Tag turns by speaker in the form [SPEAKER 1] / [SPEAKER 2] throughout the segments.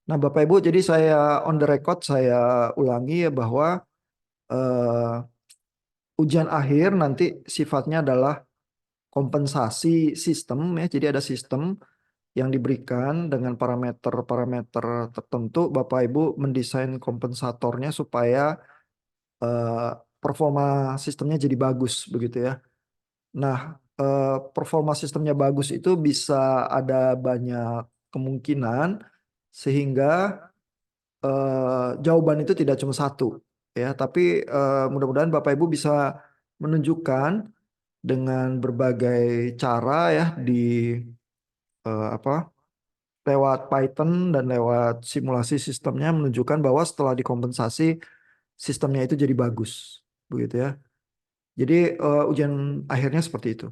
[SPEAKER 1] Nah, Bapak Ibu, jadi saya on the record, saya ulangi ya bahwa eh, ujian akhir nanti sifatnya adalah kompensasi sistem ya. Jadi ada sistem yang diberikan dengan parameter-parameter tertentu. Bapak Ibu mendesain kompensatornya supaya eh, performa sistemnya jadi bagus begitu ya. Nah, performa sistemnya bagus itu bisa ada banyak kemungkinan sehingga jawaban itu tidak cuma satu ya, tapi mudah-mudahan Bapak Ibu bisa menunjukkan dengan berbagai cara ya di apa lewat Python dan lewat simulasi sistemnya menunjukkan bahwa setelah dikompensasi sistemnya itu jadi bagus begitu ya. Jadi ujian akhirnya seperti itu.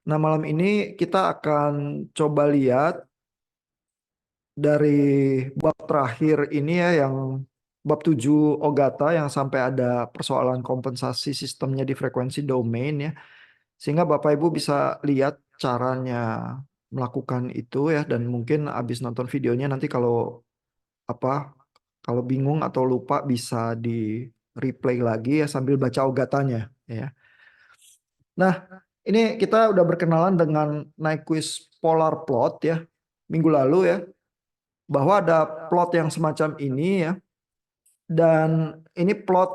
[SPEAKER 1] Nah, malam ini kita akan coba lihat dari bab terakhir ini ya, yang bab 7 Ogata yang sampai ada persoalan kompensasi sistemnya di frekuensi domain ya. Sehingga Bapak Ibu bisa lihat caranya melakukan itu ya, dan mungkin habis nonton videonya nanti kalau apa kalau bingung atau lupa bisa di replay lagi ya sambil baca Ogatanya ya. Nah, ini kita udah berkenalan dengan Nyquist polar plot ya minggu lalu ya, bahwa ada plot yang semacam ini ya. Dan ini plot,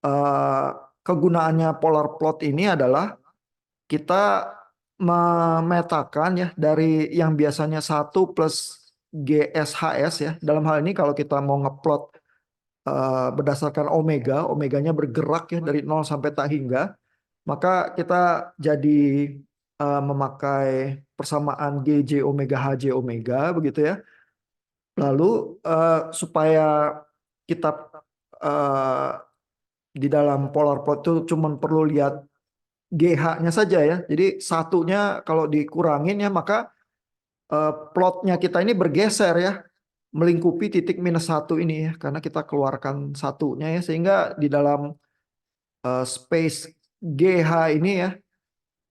[SPEAKER 1] eh, kegunaannya polar plot ini adalah kita memetakan ya dari yang biasanya satu plus GSHS ya. Dalam hal ini kalau kita mau ngeplot berdasarkan omega, omeganya bergerak ya dari nol sampai tak hingga, maka kita jadi memakai persamaan GJ omega HJ omega begitu ya. Lalu supaya kita eh, di dalam polar plot itu cuma perlu lihat GH-nya saja ya. Jadi satunya kalau dikurangin ya, maka plotnya kita ini bergeser ya, melingkupi titik minus satu ini ya, karena kita keluarkan satunya ya, sehingga di dalam space GH ini ya,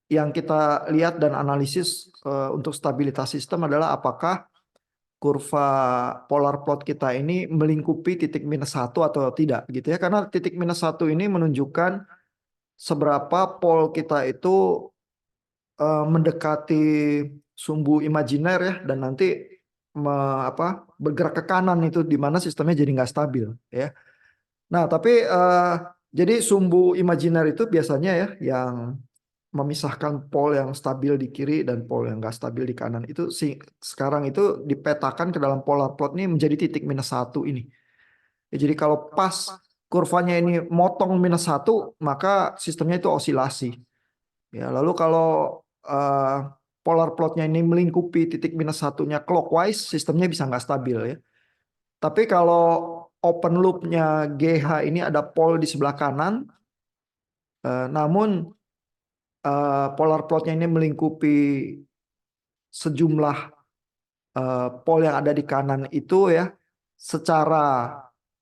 [SPEAKER 1] yang kita lihat dan analisis untuk stabilitas sistem adalah apakah kurva polar plot kita ini melingkupi titik minus satu atau tidak gitu ya, karena titik minus satu ini menunjukkan seberapa pol kita itu mendekati sumbu imajiner ya, dan nanti bergerak ke kanan itu di mana sistemnya jadi nggak stabil ya. Nah, tapi jadi sumbu imajiner itu biasanya ya yang memisahkan pol yang stabil di kiri dan pol yang nggak stabil di kanan itu sekarang itu dipetakan ke dalam polar plot ini menjadi titik minus satu ini. Ya, jadi kalau pas kurvanya ini motong minus satu, maka sistemnya itu osilasi. Ya, lalu kalau eh, polar plotnya ini melingkupi titik minus satunya clockwise, sistemnya bisa nggak stabil ya. Tapi kalau open loopnya GH ini ada pol di sebelah kanan, namun polar plotnya ini melingkupi sejumlah pol yang ada di kanan itu ya, secara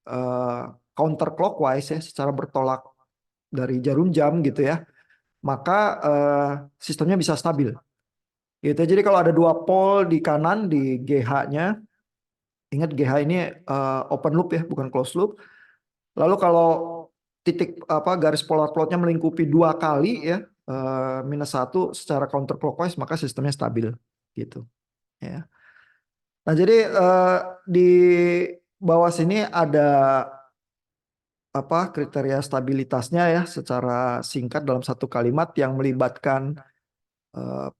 [SPEAKER 1] eh, counterclockwise ya, secara bertolak dari jarum jam gitu ya, maka sistemnya bisa stabil. Gitu. Jadi kalau ada dua pol di kanan di GH-nya, ingat GH ini open loop ya, bukan closed loop. Lalu kalau titik garis polar plotnya melingkupi dua kali ya, minus satu secara counterclockwise, maka sistemnya stabil gitu ya. Nah, jadi di bawah sini ada kriteria stabilitasnya ya secara singkat dalam satu kalimat yang melibatkan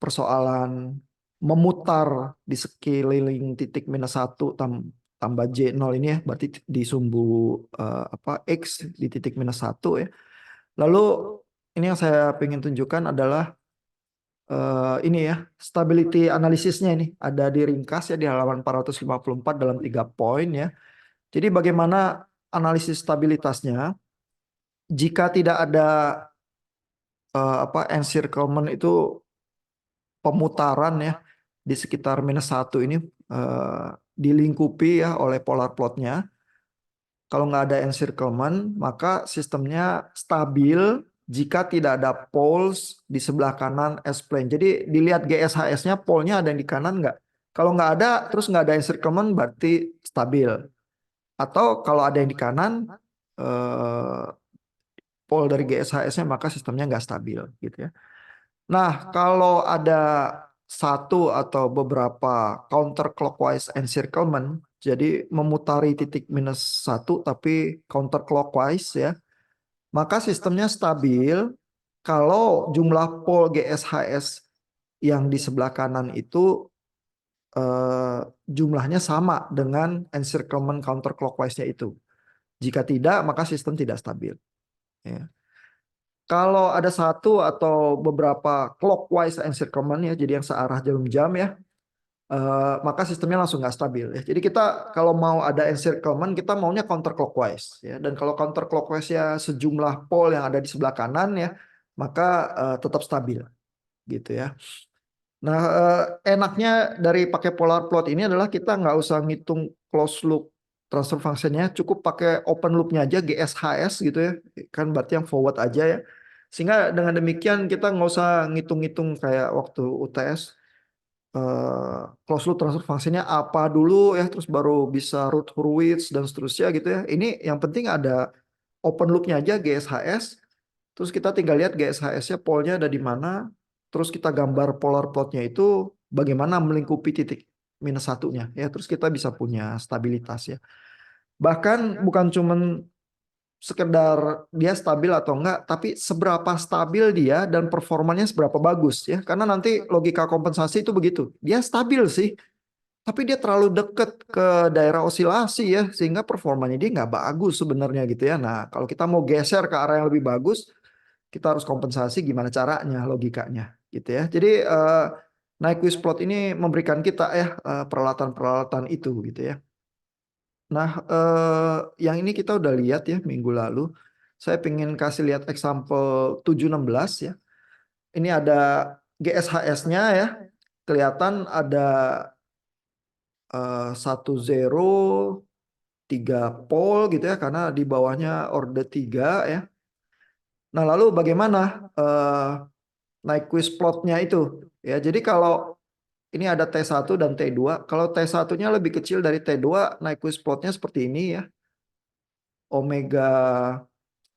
[SPEAKER 1] persoalan memutar di sekeliling titik minus satu tambah J0 ini ya, berarti di sumbu X di titik minus satu ya. Lalu ini yang saya ingin tunjukkan adalah ini ya, stability analisisnya ini ada di ringkas ya di halaman 454 dalam 3 poin ya. Jadi bagaimana analisis stabilitasnya jika tidak ada encirclement itu, pemutaran ya di sekitar minus satu ini dilingkupi ya oleh polar plotnya. Kalau nggak ada encirclement, maka sistemnya stabil jika tidak ada poles di sebelah kanan S-plane. Jadi dilihat GSHS-nya, polnya ada yang di kanan nggak? Kalau nggak ada, terus nggak ada encirclement berarti stabil. Atau kalau ada yang di kanan, eh, pole dari GSHS-nya maka sistemnya nggak stabil gitu ya. Nah, kalau ada satu atau beberapa counterclockwise encirclement, jadi memutari titik minus satu tapi counterclockwise ya, maka sistemnya stabil kalau jumlah pole GSHS yang di sebelah kanan itu eh, jumlahnya sama dengan encirclement counterclockwise-nya itu. Jika tidak, maka sistem tidak stabil. Ya. Kalau ada satu atau beberapa clockwise encirclement ya, jadi yang searah jarum jam ya, maka sistemnya langsung nggak stabil ya. Jadi kita kalau mau ada encirclement kita maunya counterclockwise ya. Dan kalau counterclockwise ya sejumlah pole yang ada di sebelah kanan ya, maka tetap stabil gitu ya. Nah, enaknya dari pakai polar plot ini adalah kita nggak usah ngitung closed loop transfer functionnya, cukup pakai open loopnya aja GSHS gitu ya, kan berarti yang forward aja ya. Sehingga dengan demikian kita nggak usah ngitung-ngitung kayak waktu UTS, closed loop transfer functionnya apa dulu ya, terus baru bisa root Hurwitz dan seterusnya gitu ya. Ini yang penting ada open loopnya aja GSHS. Terus kita tinggal lihat GSHS-nya polnya ada di mana. Terus kita gambar polar plotnya itu bagaimana melingkupi titik minus satunya ya. Terus kita bisa punya stabilitas ya. Bahkan bukan cuman sekedar dia stabil atau enggak, tapi seberapa stabil dia dan performanya seberapa bagus ya. Karena nanti logika kompensasi itu begitu. Dia stabil sih, tapi dia terlalu deket ke daerah osilasi ya, sehingga performanya dia nggak bagus sebenarnya gitu ya. Nah, kalau kita mau geser ke arah yang lebih bagus, kita harus kompensasi gimana caranya, logikanya gitu ya. Jadi Nyquist plot ini memberikan kita ya peralatan-peralatan itu gitu ya. Nah, yang ini kita udah lihat ya minggu lalu. Saya pengen kasih lihat example 716 ya. Ini ada GSHS-nya ya. Kelihatan ada 10 3 pole gitu ya, karena di bawahnya orde 3 ya. Nah, lalu bagaimana Nyquist plotnya itu ya. Jadi kalau ini ada T1 dan T2, kalau T1-nya lebih kecil dari T2, Nyquist plotnya seperti ini ya. Omega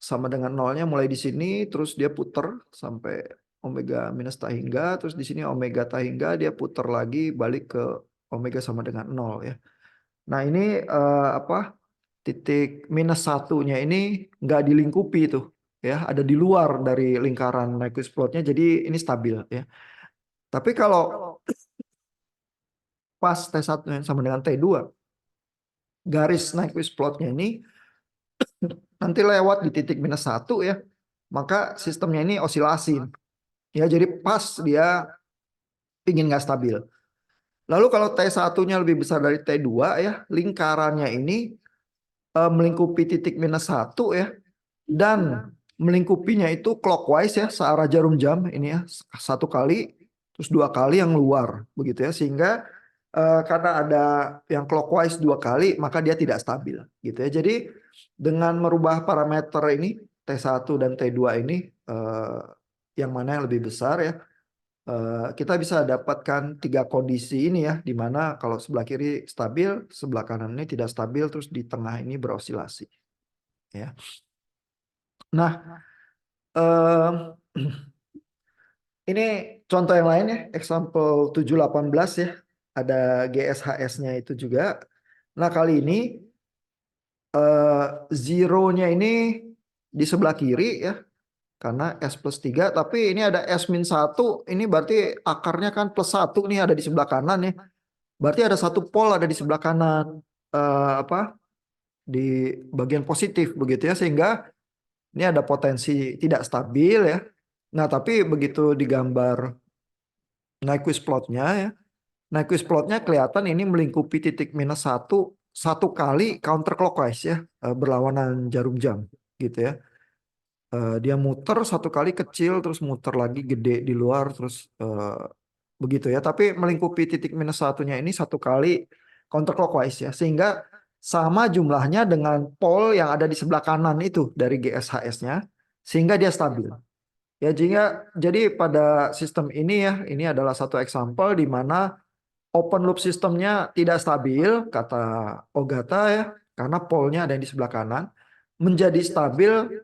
[SPEAKER 1] sama dengan nolnya mulai di sini, terus dia puter sampai omega minus tahingga, terus di sini omega tahingga dia puter lagi balik ke omega sama dengan nol ya. Nah ini apa, titik minus satunya ini nggak dilingkupi tuh ya, ada di luar dari lingkaran Nyquist plotnya, jadi ini stabil ya. Tapi kalau pas T1 yang sama dengan T2, garis Nyquist plotnya ini nanti lewat di titik minus satu ya, maka sistemnya ini osilasi. Ya, jadi pas dia ingin nggak stabil. Lalu kalau T1-nya lebih besar dari T2 ya, lingkarannya ini melingkupi titik minus satu ya, dan melingkupinya itu clockwise ya, searah jarum jam ini ya, satu kali, terus dua kali yang luar, begitu ya, sehingga karena ada yang clockwise dua kali, maka dia tidak stabil, gitu ya. Jadi dengan merubah parameter ini T1 dan T2 ini, yang mana yang lebih besar ya, kita bisa dapatkan tiga kondisi ini ya, di mana kalau sebelah kiri stabil, sebelah kanan ini tidak stabil, terus di tengah ini berosilasi. Ya. Nah, ini contoh yang lain ya, example 718 ya, ada GSHS-nya itu juga. Nah, kali ini zero-nya ini di sebelah kiri ya, karena S plus 3, tapi ini ada S min 1, ini berarti akarnya kan plus 1 nih ada di sebelah kanan ya. Berarti ada satu pole ada di sebelah kanan, apa, di bagian positif begitu ya, sehingga ini ada potensi tidak stabil ya. Nah, tapi begitu digambar Nyquist plotnya ya, Nyquist plotnya kelihatan ini melingkupi titik minus satu satu kali counterclockwise ya, berlawanan jarum jam gitu ya. Dia muter satu kali kecil, terus muter lagi gede di luar, terus begitu ya. Tapi melingkupi titik minus satunya ini satu kali counterclockwise ya, sehingga sama jumlahnya dengan pole yang ada di sebelah kanan itu dari GSHS-nya, sehingga dia stabil. Ya, jadi pada sistem ini ya, ini adalah satu example di mana open loop sistemnya tidak stabil, kata Ogata ya, karena polnya ada yang di sebelah kanan. Menjadi stabil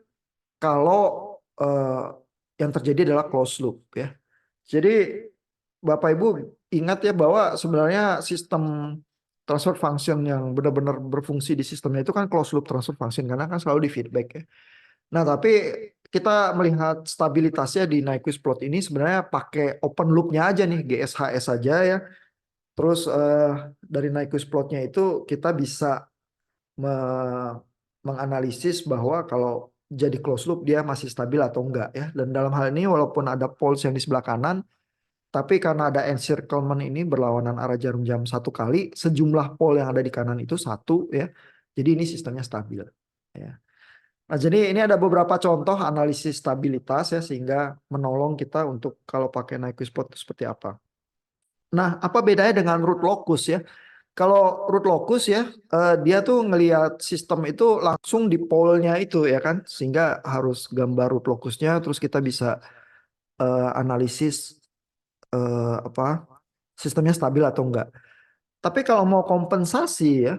[SPEAKER 1] kalau yang terjadi adalah closed loop ya. Jadi Bapak Ibu ingat ya bahwa sebenarnya sistem transfer function yang benar-benar berfungsi di sistemnya itu kan closed loop transfer function karena kan selalu di feedback ya. Nah, tapi kita melihat stabilitasnya di Nyquist plot ini sebenarnya pakai open loopnya aja nih, GSHS saja ya. Terus dari Nyquist plotnya itu kita bisa menganalisis bahwa kalau jadi closed loop dia masih stabil atau enggak ya. Dan dalam hal ini walaupun ada poles yang di sebelah kanan, tapi karena ada encirclement ini berlawanan arah jarum jam satu kali, sejumlah pole yang ada di kanan itu satu ya. Jadi ini sistemnya stabil. Ya. Nah, jadi ini ada beberapa contoh analisis stabilitas ya sehingga menolong kita untuk kalau pakai Nyquist plot itu seperti apa. Nah, apa bedanya dengan root locus ya? Kalau root locus ya, dia tuh ngelihat sistem itu langsung di polnya itu ya kan, sehingga harus gambar root locusnya, terus kita bisa analisis apa sistemnya stabil atau enggak. Tapi kalau mau kompensasi ya,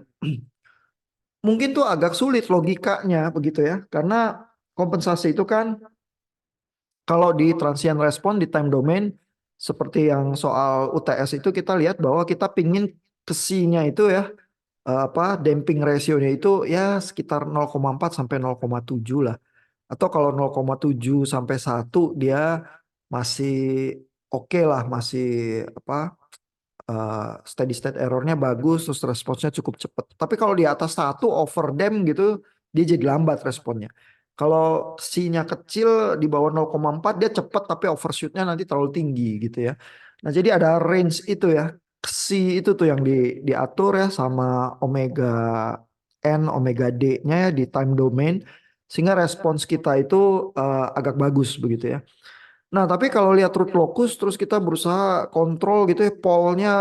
[SPEAKER 1] mungkin tuh agak sulit logikanya begitu ya, karena kompensasi itu kan kalau di transient response di time domain seperti yang soal UTS itu kita lihat bahwa kita pingin kesinya itu ya apa damping rasionya itu ya sekitar 0,4 sampai 0,7 lah. Atau kalau 0,7 sampai 1 dia masih oke lah, masih apa steady state errornya bagus, terus responsnya cukup cepat. Tapi kalau di atas 1 overdamp gitu, dia jadi lambat responnya. Kalau C-nya kecil di bawah 0,4 dia cepat tapi overshootnya nanti terlalu tinggi gitu ya. Nah jadi ada range itu ya. C itu tuh yang diatur ya sama omega N, omega D-nya ya di time domain. Sehingga respons kita itu agak bagus begitu ya. Nah, tapi kalau lihat root locus terus kita berusaha kontrol gitu ya polnya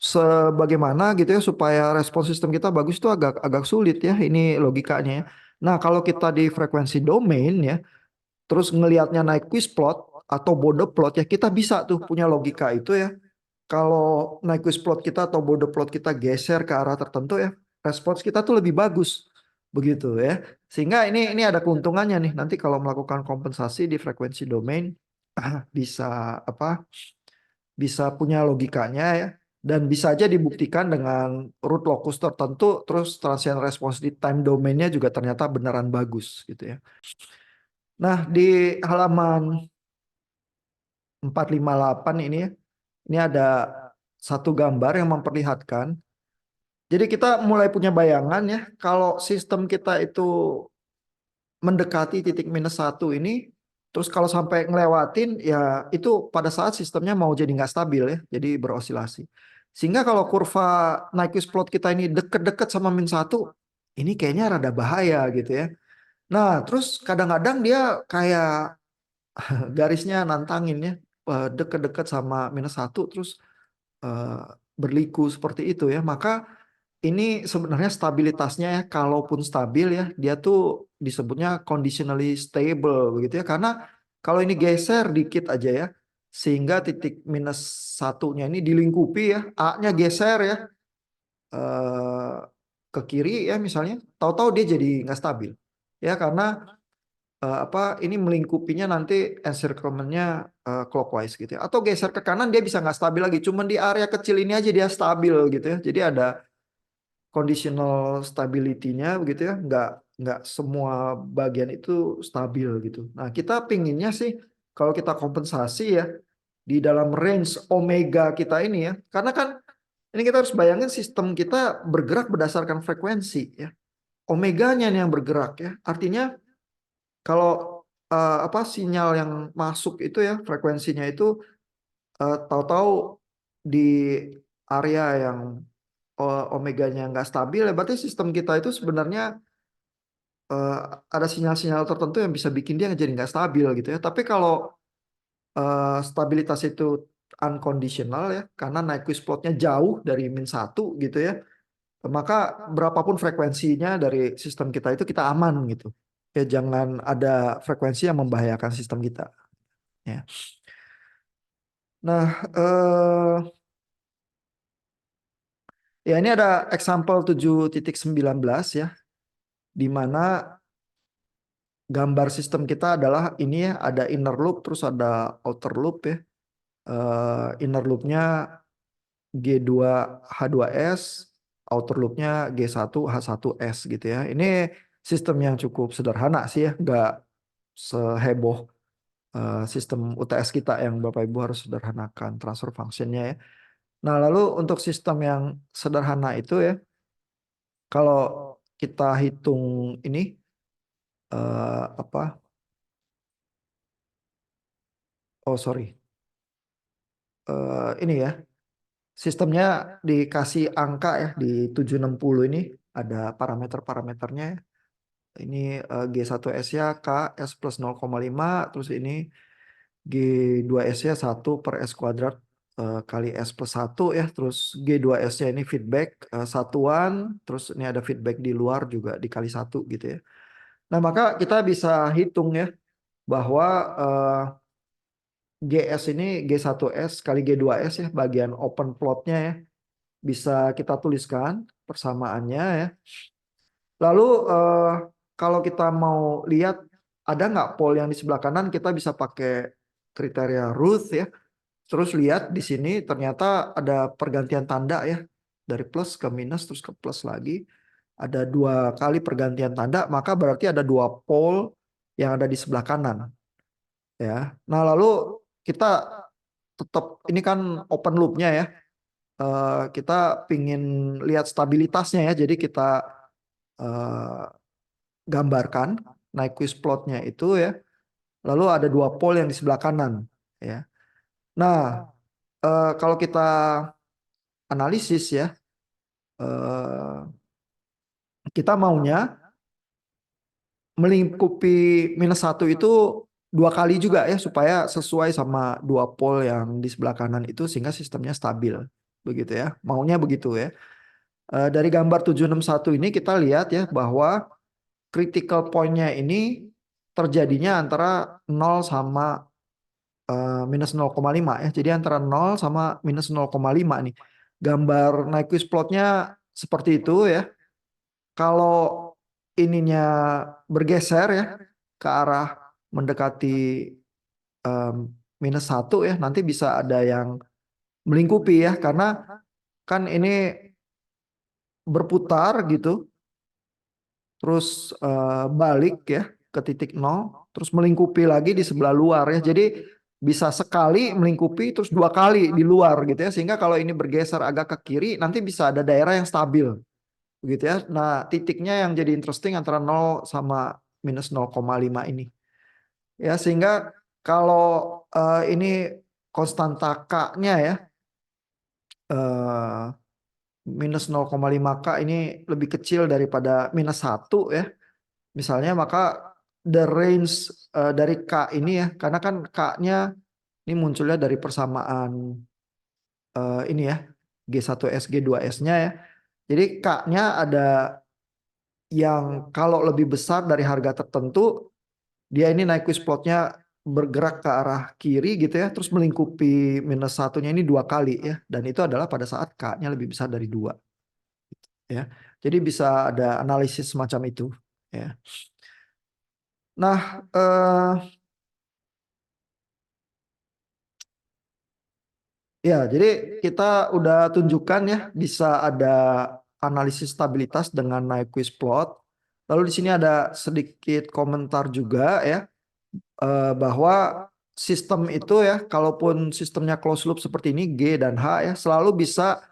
[SPEAKER 1] sebagaimana gitu ya supaya respon sistem kita bagus itu agak agak sulit ya ini logikanya ya. Nah, kalau kita di frekuensi domain ya terus ngelihatnya naik quiz plot atau Bode plot ya kita bisa tuh punya logika itu ya. Kalau naik quiz plot kita atau Bode plot kita geser ke arah tertentu ya respons kita tuh lebih bagus begitu ya. Sehingga ini ada keuntungannya nih nanti kalau melakukan kompensasi di frekuensi domain bisa apa bisa punya logikanya ya dan bisa aja dibuktikan dengan root locus tertentu terus transient response di time domainnya juga ternyata beneran bagus gitu ya. Nah, di halaman 458 ini ya, ini ada satu gambar yang memperlihatkan. Jadi kita mulai punya bayangan ya kalau sistem kita itu mendekati titik minus satu ini, terus kalau sampai ngelewatin ya itu pada saat sistemnya mau jadi nggak stabil ya, jadi berosilasi. Sehingga kalau kurva Nyquist plot kita ini deket-deket sama min satu, ini kayaknya rada bahaya gitu ya. Nah, terus kadang-kadang dia kayak garisnya nantangin ya, deket-deket sama minus satu, terus eh, berliku seperti itu ya. Maka ini sebenarnya stabilitasnya ya, kalaupun stabil ya, dia tuh disebutnya conditionally stable begitu ya. Karena kalau ini geser dikit aja ya, sehingga titik minus satunya ini dilingkupi ya, A-nya geser ya eh, ke kiri ya misalnya, tahu-tahu dia jadi nggak stabil ya karena apa ini melingkupinya nanti encirclementnya clockwise gitu ya. Atau geser ke kanan dia bisa nggak stabil lagi, cuman di area kecil ini aja dia stabil gitu ya. Jadi ada conditional stability-nya begitu ya, nggak semua bagian itu stabil gitu. Nah, kita pinginnya sih kalau kita kompensasi ya di dalam range omega kita ini ya, karena kan ini kita harus bayangin sistem kita bergerak berdasarkan frekuensi ya. Omeganya nih yang bergerak ya. Artinya kalau apa sinyal yang masuk itu ya frekuensinya itu tahu-tahu di area yang omeganya nggak stabil ya berarti sistem kita itu sebenarnya eh, ada sinyal-sinyal tertentu yang bisa bikin dia jadi nggak stabil gitu ya. Tapi kalau stabilitas itu unconditional ya, karena Nyquist plotnya jauh dari min satu gitu ya, maka berapapun frekuensinya dari sistem kita itu kita aman gitu. Ya jangan ada frekuensi yang membahayakan sistem kita. Ya. Nah, Ya, ini ada example 7.19 ya, di mana gambar sistem kita adalah ini ya, ada inner loop terus ada outer loop ya. Inner loopnya G2H2S, outer loopnya G1H1S gitu ya. Ini sistem yang cukup sederhana sih ya, nggak seheboh sistem UTS kita yang Bapak Ibu harus sederhanakan transfer functionnya ya. Nah, lalu untuk sistem yang sederhana itu ya, kalau kita hitung ini apa? Oh, sorry. Ini ya, sistemnya dikasih angka ya di 760 ini ada parameter-parameternya ya. Ini G1S ya K S plus 0,5, terus ini G2S nya 1 per S kuadrat kali S plus 1 ya. Terus G2S nya ini feedback satuan. Terus ini ada feedback di luar juga dikali 1 gitu ya. Nah, maka kita bisa hitung ya bahwa GS ini G1S kali G2S ya, bagian open plotnya ya. Bisa kita tuliskan persamaannya ya. Lalu kalau kita mau lihat ada nggak pole yang di sebelah kanan, kita bisa pakai kriteria Ruth ya. Terus lihat di sini ternyata ada pergantian tanda ya, dari plus ke minus terus ke plus lagi. Ada 2 kali pergantian tanda, maka berarti ada 2 pole yang ada di sebelah kanan ya. Nah, lalu kita tetap ini kan open loopnya ya. Kita pingin lihat stabilitasnya ya, jadi kita eh, gambarkan Nyquist plotnya itu ya. Lalu ada 2 pole yang di sebelah kanan ya. Nah, kalau kita analisis ya, eh, kita maunya melingkupi -1 itu 2 kali juga ya, supaya sesuai sama 2 pole yang di sebelah kanan itu sehingga sistemnya stabil. Begitu ya, maunya begitu ya. Dari gambar 761 ini kita lihat ya bahwa critical point-nya ini terjadinya antara 0 sama -0,5 ya. Jadi antara 0 sama -0,5 nih. Gambar Nyquist plotnya seperti itu ya. Kalau ininya bergeser ya ke arah mendekati em, -1 ya, nanti bisa ada yang melingkupi ya, karena kan ini berputar gitu, terus balik ya ke titik nol, terus melingkupi lagi di sebelah luar ya. Jadi bisa sekali melingkupi terus 2 kali di luar gitu ya, sehingga kalau ini bergeser agak ke kiri nanti bisa ada daerah yang stabil gitu ya. Nah, titiknya yang jadi interesting antara 0 sama -0,5 ini ya, sehingga kalau ini konstanta K-nya ya eh, -0,5 K ini lebih kecil daripada -1 ya misalnya, maka the range dari K ini ya, karena kan K-nya ini munculnya dari persamaan ini ya, G1S G2S-nya ya. Jadi K-nya ada yang kalau lebih besar dari harga tertentu, dia ini Nyquist plotnya bergerak ke arah kiri gitu ya, terus melingkupi -1-nya ini 2 kali ya, dan itu adalah pada saat K-nya lebih besar dari 2 ya. Jadi bisa ada analisis semacam itu ya. Nah, ya, jadi kita udah tunjukkan ya bisa ada analisis stabilitas dengan Nyquist plot. Lalu di sini ada sedikit komentar juga ya, bahwa sistem itu ya, kalaupun sistemnya closed loop seperti ini G dan H ya, selalu bisa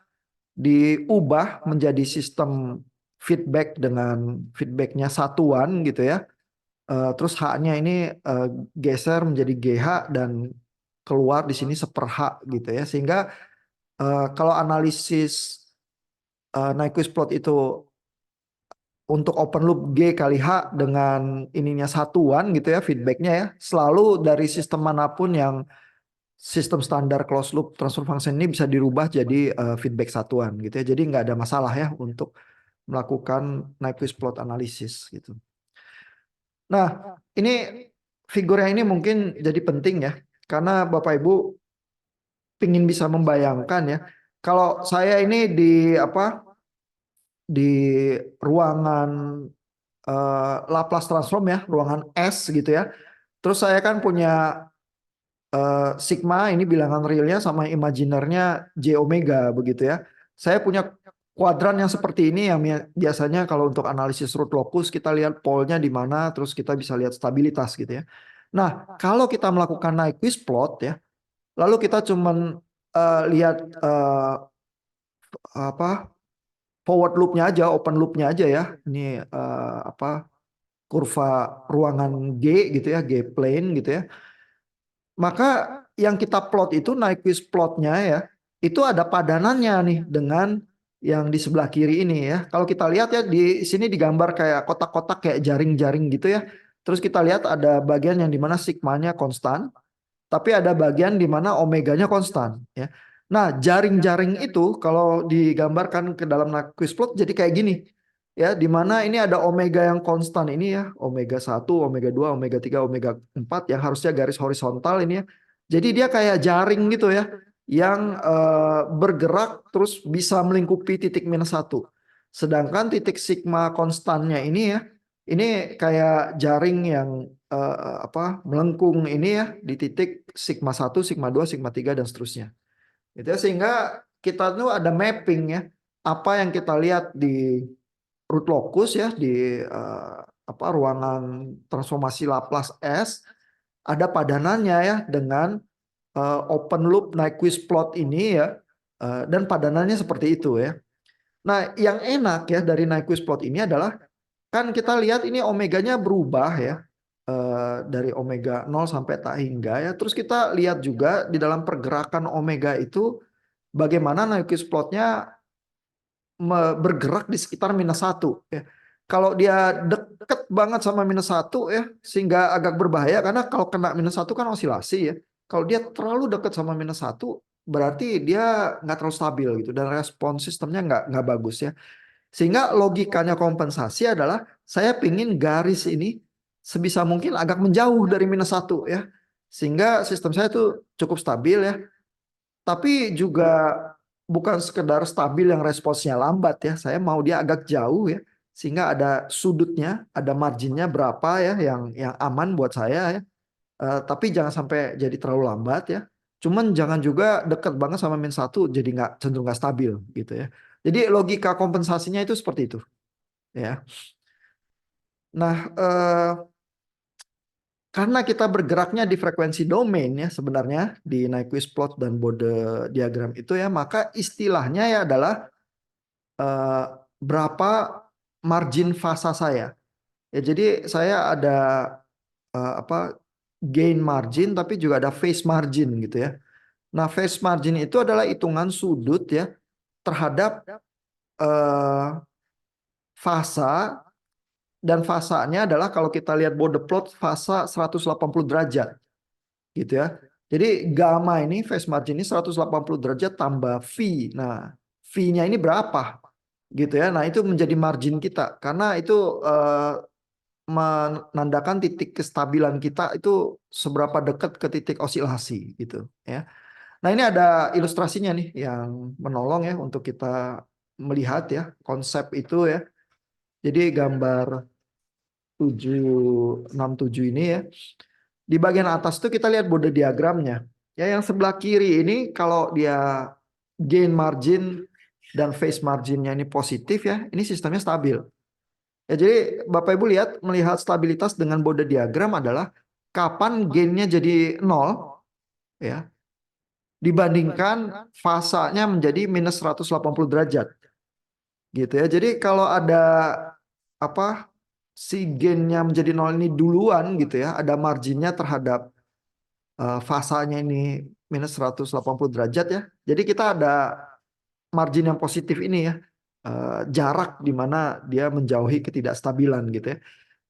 [SPEAKER 1] diubah menjadi sistem feedback dengan feedbacknya satuan gitu ya. Terus H-nya ini geser menjadi GH dan keluar di sini seper H gitu ya. Sehingga kalau analisis Nyquist plot itu untuk open loop G kali H dengan ininya satuan gitu ya, feedbacknya ya, selalu dari sistem manapun yang sistem standar closed loop transfer function ini bisa dirubah jadi feedback satuan gitu ya. Jadi nggak ada masalah ya untuk melakukan Nyquist plot analisis gitu. Nah, ini figurnya ini mungkin jadi penting ya, karena Bapak Ibu pingin bisa membayangkan ya, kalau saya ini di apa di ruangan Laplace transform ya, ruangan S gitu ya. Terus saya kan punya sigma ini bilangan realnya sama imajinernya J omega begitu ya. Saya punya kuadran yang seperti ini yang biasanya kalau untuk analisis root locus kita lihat polnya di mana, terus kita bisa lihat stabilitas gitu ya. Nah, kalau kita melakukan Nyquist plot ya, lalu kita cuman lihat apa forward loopnya aja, open loopnya aja ya. Ini apa kurva ruangan G gitu ya, G plane gitu ya. Maka yang kita plot itu Nyquist plotnya ya, itu ada padanannya nih dengan yang di sebelah kiri ini ya. Kalau kita lihat ya di sini digambar kayak kotak-kotak kayak jaring-jaring gitu ya. Terus kita lihat ada bagian yang dimana sigmanya konstan, tapi ada bagian di mana omeganya konstan ya. Nah, jaring-jaring itu kalau digambarkan ke dalam Nyquist plot jadi kayak gini. Ya, di mana ini ada omega yang konstan ini ya, omega 1, omega 2, omega 3, omega 4 yang harusnya garis horizontal ini ya. Jadi dia kayak jaring gitu ya yang bergerak terus bisa melingkupi titik minus satu. Sedangkan titik sigma konstannya ini ya, ini kayak jaring yang apa melengkung ini ya di titik sigma 1, sigma 2, sigma 3 dan seterusnya. Gitu ya, sehingga kita tuh ada mapping ya apa yang kita lihat di root locus ya di apa ruangan transformasi Laplace S ada padanannya ya dengan open loop Nyquist plot ini ya dan padanannya seperti itu ya. Nah, yang enak ya dari Nyquist plot ini adalah kan kita lihat ini omeganya berubah ya dari omega 0 sampai tak hingga ya. Terus kita lihat juga di dalam pergerakan omega itu bagaimana Nyquist plotnya bergerak di sekitar minus satu ya. Kalau dia deket banget sama minus satu ya sehingga agak berbahaya karena kalau kena minus satu kan osilasi ya. Kalau dia terlalu dekat sama minus satu berarti dia nggak terlalu stabil gitu dan respon sistemnya nggak bagus ya. Sehingga logikanya kompensasi adalah saya pingin garis ini sebisa mungkin agak menjauh dari minus satu ya. Sehingga sistem saya itu cukup stabil ya. Tapi juga bukan sekedar stabil yang responsnya lambat ya. Saya mau dia agak jauh ya. Sehingga ada sudutnya, ada marginnya berapa ya yang aman buat saya ya. Tapi jangan sampai jadi terlalu lambat ya. Cuman jangan juga dekat banget sama min satu jadi nggak cenderung nggak stabil gitu ya. Jadi logika kompensasinya itu seperti itu ya. Nah, karena kita bergeraknya di frekuensi domain ya sebenarnya di Nyquist plot dan Bode diagram itu ya, maka istilahnya ya adalah eh, berapa margin fasa saya. Ya, jadi saya ada apa gain margin tapi juga ada phase margin gitu ya. Nah, phase margin itu adalah hitungan sudut ya terhadap eh, fasa dan fasanya adalah kalau kita lihat Bode plot fasa 180 derajat gitu ya. Jadi gamma ini phase margin ini 180 derajat tambah V. Nah, V-nya ini berapa? Gitu ya. Nah, itu menjadi margin kita karena itu menandakan titik kestabilan kita itu seberapa dekat ke titik osilasi gitu ya. Nah, ini ada ilustrasinya nih yang menolong ya untuk kita melihat ya konsep itu ya. Jadi gambar 767 ini ya. Di bagian atas tuh kita lihat Bode diagramnya. Ya, yang sebelah kiri ini kalau dia gain margin dan phase marginnya ini positif ya, ini sistemnya stabil. Ya, jadi Bapak Ibu melihat stabilitas dengan Bode diagram adalah kapan gainnya jadi nol ya, dibandingkan fasanya menjadi minus 180 derajat. Gitu ya. Jadi kalau ada apa si gainnya menjadi nol ini duluan gitu ya, ada marginnya terhadap fasanya ini minus 180 derajat ya. Jadi kita ada margin yang positif ini ya. Jarak di mana dia menjauhi ketidakstabilan gitu ya.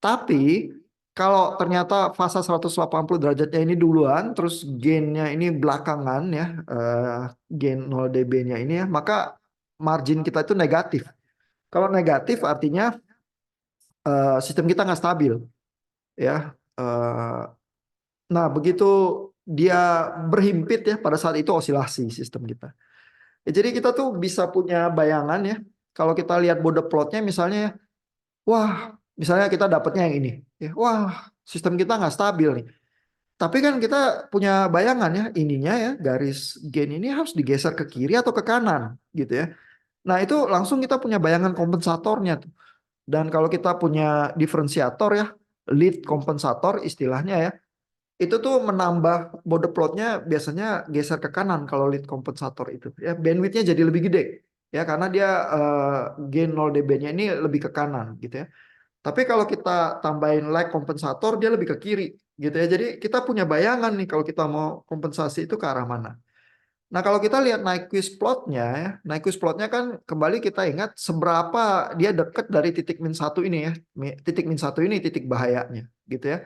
[SPEAKER 1] Tapi kalau ternyata fasa 180 derajatnya ini duluan, terus gainnya ini belakangan ya, gain 0 dB-nya ini ya, maka margin kita itu negatif. Kalau negatif artinya sistem kita nggak stabil ya. Nah, begitu dia berhimpit ya pada saat itu osilasi sistem kita. Ya, jadi kita tuh bisa punya bayangan ya. kalau kita lihat bode plotnya misalnya ya, wah, misalnya kita dapatnya yang ini, ya, wah, sistem kita nggak stabil nih. Tapi kan kita punya bayangan ya, ininya ya, garis gain ini harus digeser ke kiri atau ke kanan, gitu ya. Nah, itu langsung kita punya bayangan kompensatornya tuh. Dan kalau kita punya diferensiator ya, lead kompensator istilahnya ya, itu tuh menambah mode plotnya biasanya geser ke kanan kalau lead kompensator itu. Ya, bandwidthnya jadi lebih gede. Ya, karena dia gain 0 dB-nya ini lebih ke kanan gitu ya. Tapi kalau kita tambahin lag kompensator dia lebih ke kiri gitu ya. Jadi kita punya bayangan nih kalau kita mau kompensasi itu ke arah mana. Nah, kalau kita lihat Nyquist plotnya, ya, Nyquist plotnya kan kembali kita ingat seberapa dia dekat dari titik min satu ini ya. Titik min satu ini titik bahayanya, gitu ya.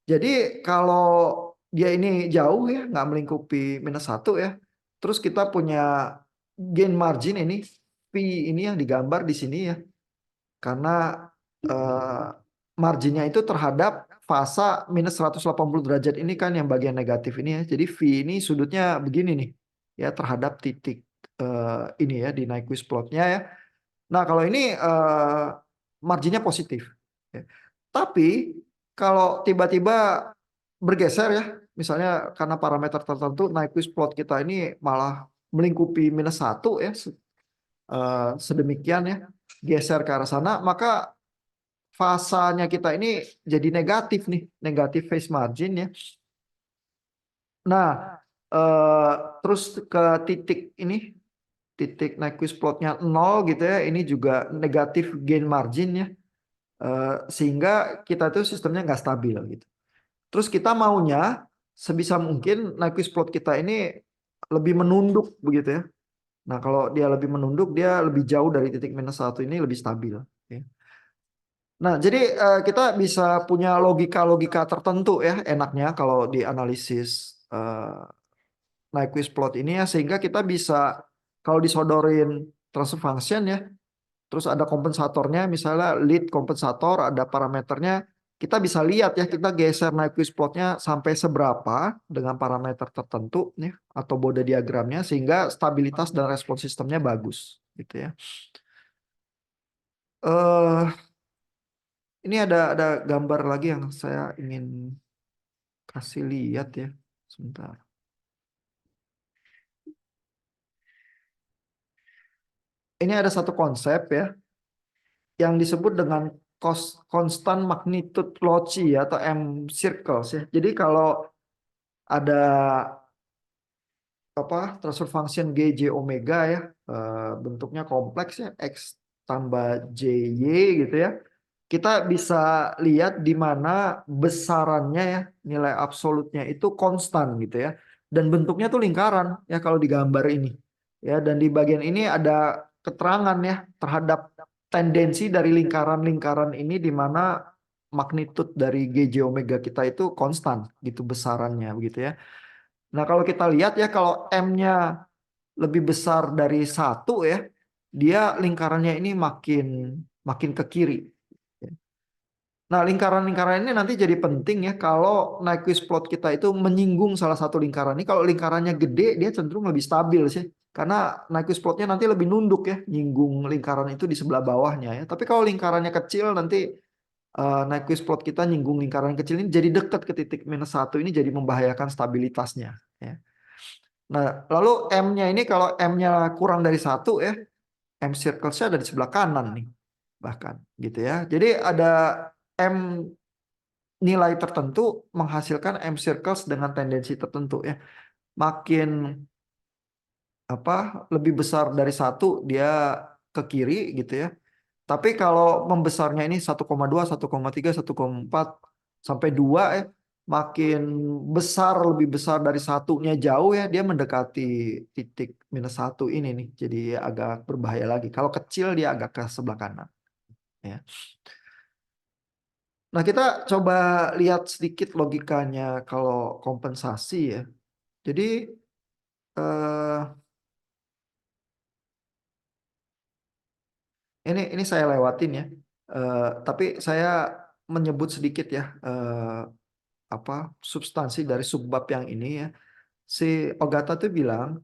[SPEAKER 1] Jadi kalau dia ini jauh ya, nggak melingkupi minus satu ya. Terus kita punya gain margin ini, V ini yang digambar di sini ya. Karena eh, marginnya itu terhadap fasa minus 180 derajat ini kan yang bagian negatif ini ya. Jadi V ini sudutnya begini nih ya terhadap titik ini ya di Nyquist plotnya ya. Nah kalau ini marginnya positif. Ya. Tapi kalau tiba-tiba bergeser ya, misalnya karena parameter tertentu Nyquist plot kita ini malah melingkupi minus satu ya, sedemikian ya, geser ke arah sana, maka fasanya kita ini jadi negatif nih, negatif phase margin ya. Nah, eh, terus ke titik ini, titik Nyquist plotnya 0 gitu ya, ini juga negatif gain margin ya. Sehingga kita tuh sistemnya nggak stabil gitu. Terus kita maunya sebisa mungkin Nyquist plot kita ini lebih menunduk begitu ya. Nah, kalau dia lebih menunduk, dia lebih jauh dari titik minus satu ini lebih stabil. Ya. Nah, jadi kita bisa punya logika-logika tertentu ya enaknya kalau di analisis Nyquist plot ini ya sehingga kita bisa kalau disodorin transfer function ya, terus ada kompensatornya misalnya lead kompensator, ada parameternya, kita bisa lihat ya kita geser Nyquist plotnya sampai seberapa dengan parameter tertentu nih atau Bode diagramnya sehingga stabilitas dan respon sistemnya bagus gitu ya. Eh ini ada gambar lagi yang saya ingin kasih lihat ya. Sebentar. Ini ada satu konsep ya yang disebut dengan constant magnitude loci ya, atau M circles ya. Jadi kalau ada apa transfer function GJ omega ya, bentuknya kompleks ya, X tambah JY gitu ya. Kita bisa lihat di mana besarannya ya, nilai absolutnya itu konstan gitu ya. Dan bentuknya tuh lingkaran ya kalau digambar ini. Ya, dan di bagian ini ada keterangan ya terhadap tendensi dari lingkaran-lingkaran ini di mana magnitud dari GJ omega kita itu konstan gitu besarannya begitu ya. Nah, kalau kita lihat ya kalau M-nya lebih besar dari satu ya, dia lingkarannya ini makin makin ke kiri. Nah, lingkaran-lingkaran ini nanti jadi penting ya kalau Nyquist plot kita itu menyinggung salah satu lingkaran ini. Kalau lingkarannya gede, dia cenderung lebih stabil sih. Karena Nyquist plotnya nanti lebih nunduk ya, nyinggung lingkaran itu di sebelah bawahnya ya. Tapi kalau lingkarannya kecil, nanti Nyquist plot kita nyinggung lingkaran kecil ini jadi dekat ke titik minus satu ini jadi membahayakan stabilitasnya. Ya. Nah, lalu M-nya ini kalau M-nya kurang dari satu ya, M circles-nya ada di sebelah kanan nih bahkan gitu ya. Jadi ada M nilai tertentu menghasilkan M circles dengan tendensi tertentu ya. Makin apa lebih besar dari satu dia ke kiri gitu ya. Tapi kalau membesarnya ini 1,2, 1,3, 1,4 sampai 2 ya, makin besar lebih besar dari satunya jauh ya dia mendekati titik minus satu ini nih. Jadi agak berbahaya lagi. Kalau kecil dia agak ke sebelah kanan ya. Nah, kita coba lihat sedikit logikanya kalau kompensasi ya. Jadi eh, ini saya lewatin ya. Tapi saya menyebut sedikit ya apa substansi dari subbab yang ini ya. Si Ogata tuh bilang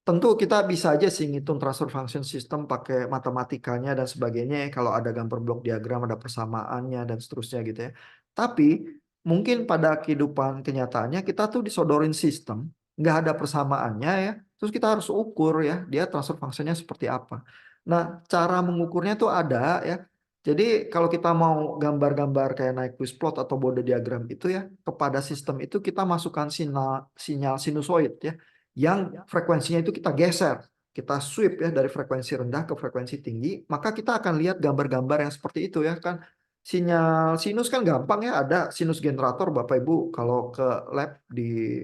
[SPEAKER 1] tentu kita bisa aja sih ngitung transfer function system pakai matematikanya dan sebagainya ya. Kalau ada gambar blok diagram, ada persamaannya dan seterusnya gitu ya. Tapi mungkin pada kehidupan kenyataannya kita tuh disodorin sistem, nggak ada persamaannya ya. Terus kita harus ukur ya, dia transfer functionnya seperti apa. Nah, cara mengukurnya tuh ada ya. Jadi kalau kita mau gambar-gambar kayak Nyquist plot atau Bode diagram itu ya, kepada sistem itu kita masukkan sinyal, sinyal sinusoid ya yang frekuensinya itu kita geser, kita sweep ya dari frekuensi rendah ke frekuensi tinggi, maka kita akan lihat gambar-gambar yang seperti itu ya kan. Sinyal sinus kan gampang ya, ada sinus generator Bapak Ibu kalau ke lab di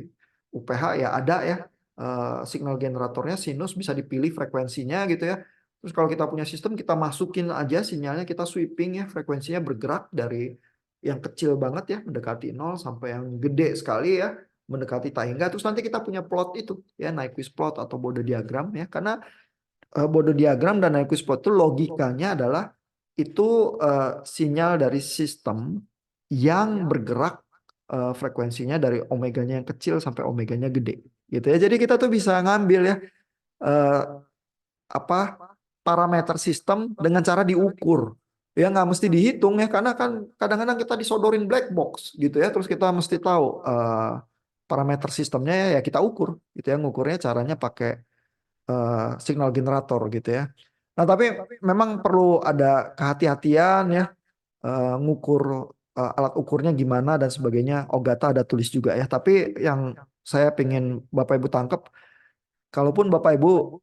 [SPEAKER 1] UPH ya ada ya signal generatornya sinus bisa dipilih frekuensinya gitu ya. Terus kalau kita punya sistem kita masukin aja sinyalnya kita sweeping ya frekuensinya bergerak dari yang kecil banget ya mendekati nol sampai yang gede sekali ya mendekati tangga. Terus nanti kita punya plot itu ya Nyquist plot atau Bode diagram ya karena Bode diagram dan Nyquist plot itu logikanya adalah itu sinyal dari sistem yang bergerak frekuensinya dari omeganya yang kecil sampai omeganya gede gitu ya. Jadi kita tuh bisa ngambil ya eh, apa parameter sistem dengan cara diukur. Ya nggak mesti dihitung ya karena kan kadang-kadang kita disodorin black box gitu ya terus kita mesti tahu parameter sistemnya ya kita ukur gitu ya ngukurnya caranya pakai signal generator gitu ya. Nah tapi memang perlu ada kehati-hatian ya ngukur alat ukurnya gimana dan sebagainya. Ogata ada tulis juga ya. Tapi yang saya pengen Bapak Ibu tangkap, kalaupun Bapak Ibu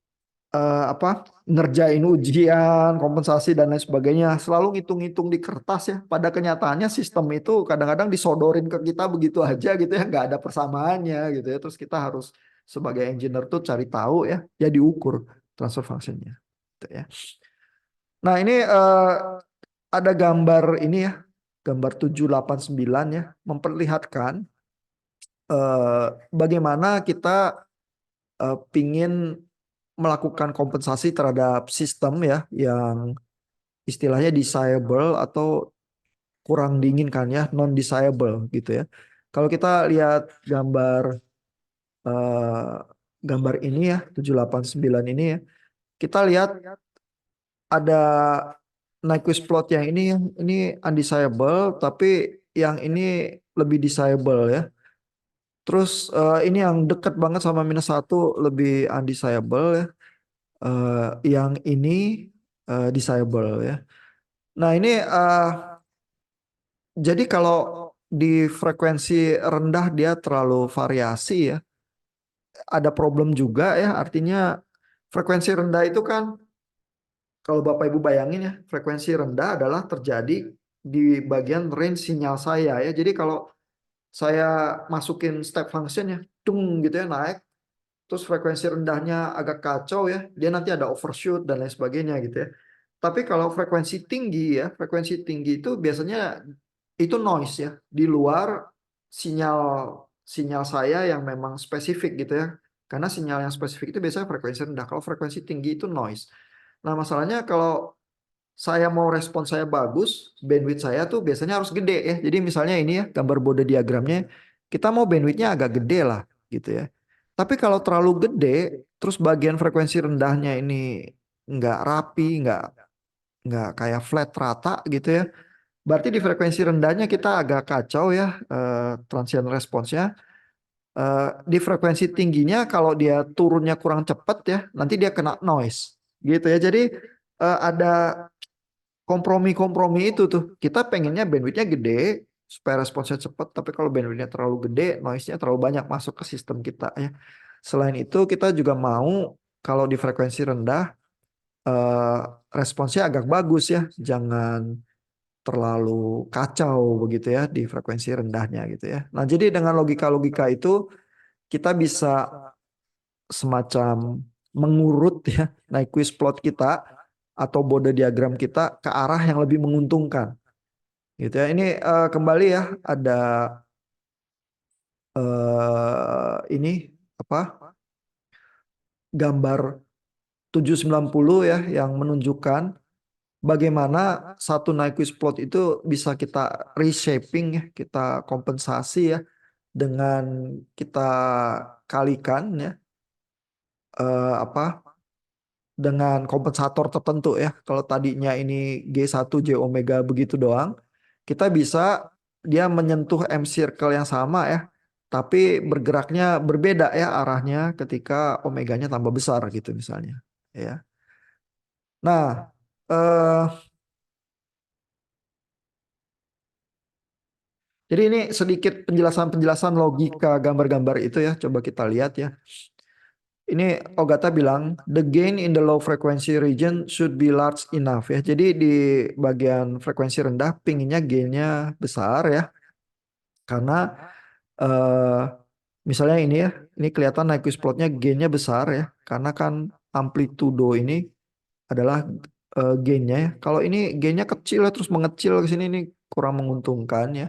[SPEAKER 1] apa ngerjain ujian, kompensasi dan lain sebagainya, selalu ngitung-ngitung di kertas ya. Pada kenyataannya sistem itu kadang-kadang disodorin ke kita begitu aja gitu ya, nggak ada persamaannya gitu ya. Terus kita harus sebagai engineer tuh cari tahu ya, ya diukur transfer functionnya. Gitu ya. Nah ini ada gambar ini ya, gambar 789 ya, memperlihatkan bagaimana kita pingin melakukan kompensasi terhadap sistem ya yang istilahnya disable atau kurang diinginkan ya non disable gitu ya. Kalau kita lihat eh, gambar ini ya 789 ini ya, kita lihat ada Nyquist plot yang ini undesirable tapi yang ini lebih disable ya. Terus ini yang dekat banget sama minus 1 lebih undesirable ya. Yang ini disable ya. Nah ini jadi kalau di frekuensi rendah dia terlalu variasi ya. Ada problem juga ya. Artinya frekuensi rendah itu kan kalau Bapak Ibu bayangin ya, frekuensi rendah adalah terjadi di bagian range sinyal saya ya. Jadi kalau saya masukin step function ya, dung gitu ya naik, terus frekuensi rendahnya agak kacau ya, dia nanti ada overshoot dan lain sebagainya gitu ya. Tapi kalau frekuensi tinggi ya, frekuensi tinggi itu biasanya itu noise ya, di luar sinyal sinyal saya yang memang spesifik gitu ya. Karena sinyal yang spesifik itu biasanya frekuensi rendah. Kalau frekuensi tinggi itu noise. Nah, masalahnya kalau saya mau respon saya bagus, bandwidth saya tuh biasanya harus gede ya. Jadi misalnya ini ya gambar Bode diagramnya, kita mau bandwidthnya agak gede lah gitu ya. Tapi kalau terlalu gede, terus bagian frekuensi rendahnya ini nggak rapi, nggak kayak flat rata gitu ya. Berarti di frekuensi rendahnya kita agak kacau ya transient response-nya. Di frekuensi tingginya kalau dia turunnya kurang cepat ya, nanti dia kena noise gitu ya. Jadi ada kompromi-kompromi itu tuh. Kita pengennya bandwidthnya gede supaya responsnya cepat, tapi kalau bandwidthnya terlalu gede, noise-nya terlalu banyak masuk ke sistem kita ya. Selain itu kita juga mau kalau di frekuensi rendah eh, responsnya agak bagus ya, jangan terlalu kacau begitu ya di frekuensi rendahnya gitu ya. Nah, jadi dengan logika-logika itu kita bisa semacam mengurut ya Nyquist plot kita atau Bode diagram kita ke arah yang lebih menguntungkan gitu ya. Ini kembali ya ada ini apa gambar 790 ya yang menunjukkan bagaimana satu Nyquist plot itu bisa kita reshaping ya, kita kompensasi ya dengan kita kalikan ya apa dengan kompensator tertentu ya. Kalau tadinya ini G1 J omega begitu doang, kita bisa dia menyentuh M circle yang sama ya, tapi bergeraknya berbeda ya arahnya ketika omeganya tambah besar gitu misalnya. Ya. Nah, eh, jadi ini sedikit penjelasan-penjelasan logika gambar-gambar itu ya. Coba kita lihat ya. Ini Ogata bilang, the gain in the low frequency region should be large enough ya. Jadi di bagian frekuensi rendah, pinginnya gainnya besar ya. Karena eh, misalnya ini ya, ini kelihatan Nyquist plotnya gainnya besar ya. Karena kan amplitudo ini adalah gainnya ya. Kalau ini gainnya kecil ya, terus mengecil ke sini ini kurang menguntungkan ya.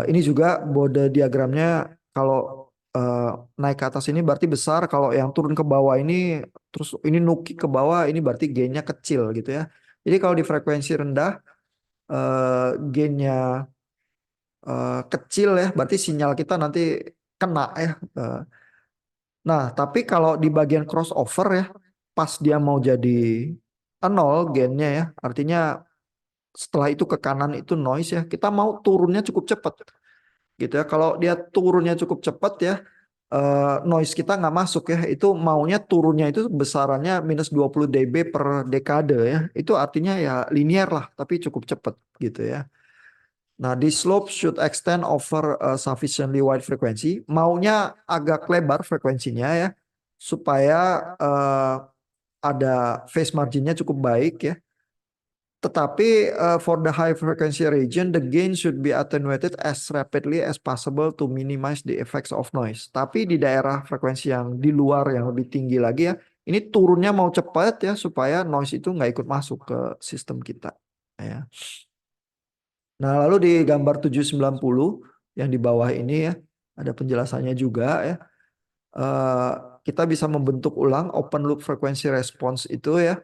[SPEAKER 1] Ini juga bode diagramnya kalau eh, naik ke atas ini berarti besar, kalau yang turun ke bawah ini terus ini nuki ke bawah ini berarti gainnya kecil gitu ya. Jadi kalau di frekuensi rendah gainnya kecil ya, berarti sinyal kita nanti kena ya. Nah, tapi kalau di bagian crossover ya, pas dia mau jadi nol gainnya ya, artinya setelah itu ke kanan itu noise ya, kita mau turunnya cukup cepat gitu ya. Kalau dia turunnya cukup cepat ya, noise kita nggak masuk ya. Itu maunya turunnya itu besarannya minus 20 dB per dekade ya. Itu artinya ya linear lah, tapi cukup cepat gitu ya. Nah, di slope should extend over a sufficiently wide frequency. Maunya agak lebar frekuensinya ya, supaya ada phase marginnya cukup baik ya. Tetapi for the high frequency region, the gain should be attenuated as rapidly as possible to minimize the effects of noise. Tapi di daerah frekuensi yang di luar yang lebih tinggi lagi ya, ini turunnya mau cepat ya supaya noise itu nggak ikut masuk ke sistem kita. Ya. Nah lalu di gambar 790 yang di bawah ini ya, ada penjelasannya juga ya. Eh, kita bisa membentuk ulang open loop frequency response itu ya.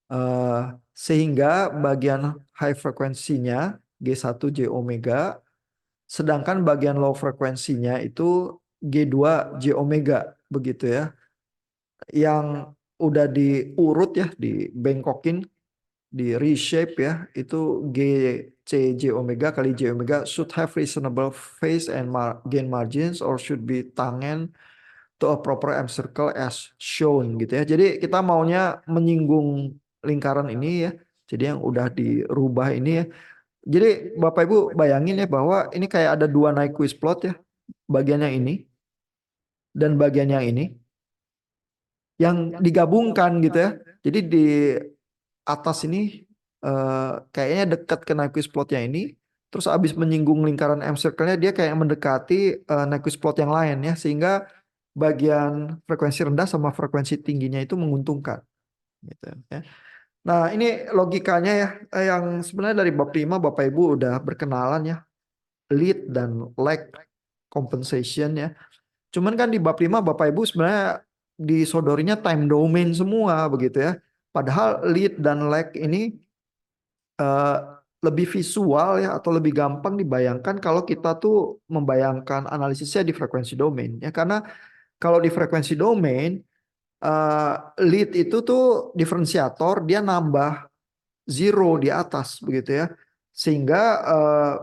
[SPEAKER 1] Eh, sehingga bagian high frekuensinya G1 J omega, sedangkan bagian low frekuensinya itu G2 J omega begitu ya. Yang udah diurut ya, dibengkokin, di reshape ya, itu G C J omega kali J omega should have reasonable phase and gain margins or should be tangent to a proper M circle as shown gitu ya. Jadi kita maunya menyinggung lingkaran ini ya. Jadi yang udah dirubah ini ya. Jadi Bapak Ibu bayangin ya bahwa ini kayak ada dua Nyquist plot ya. Bagian yang ini dan bagian yang ini yang digabungkan gitu ya. Jadi di atas ini kayaknya dekat ke Nyquist plotnya ini. Terus abis menyinggung lingkaran M circle-nya dia kayak mendekati Nyquist plot yang lain ya. Sehingga bagian frekuensi rendah sama frekuensi tingginya itu menguntungkan gitu ya. Nah, ini logikanya ya yang sebenarnya dari bab 5 Bapak Ibu udah berkenalan ya, lead dan lag compensation ya. Cuman kan di bab 5 Bapak Ibu sebenarnya disodorinya time domain semua begitu ya. Padahal lead dan lag ini eh, lebih visual ya atau lebih gampang dibayangkan kalau kita tuh membayangkan analisisnya di frekuensi domain ya, karena kalau di frekuensi domain eh, lead itu tuh diferensiator dia nambah zero di atas begitu ya. Sehingga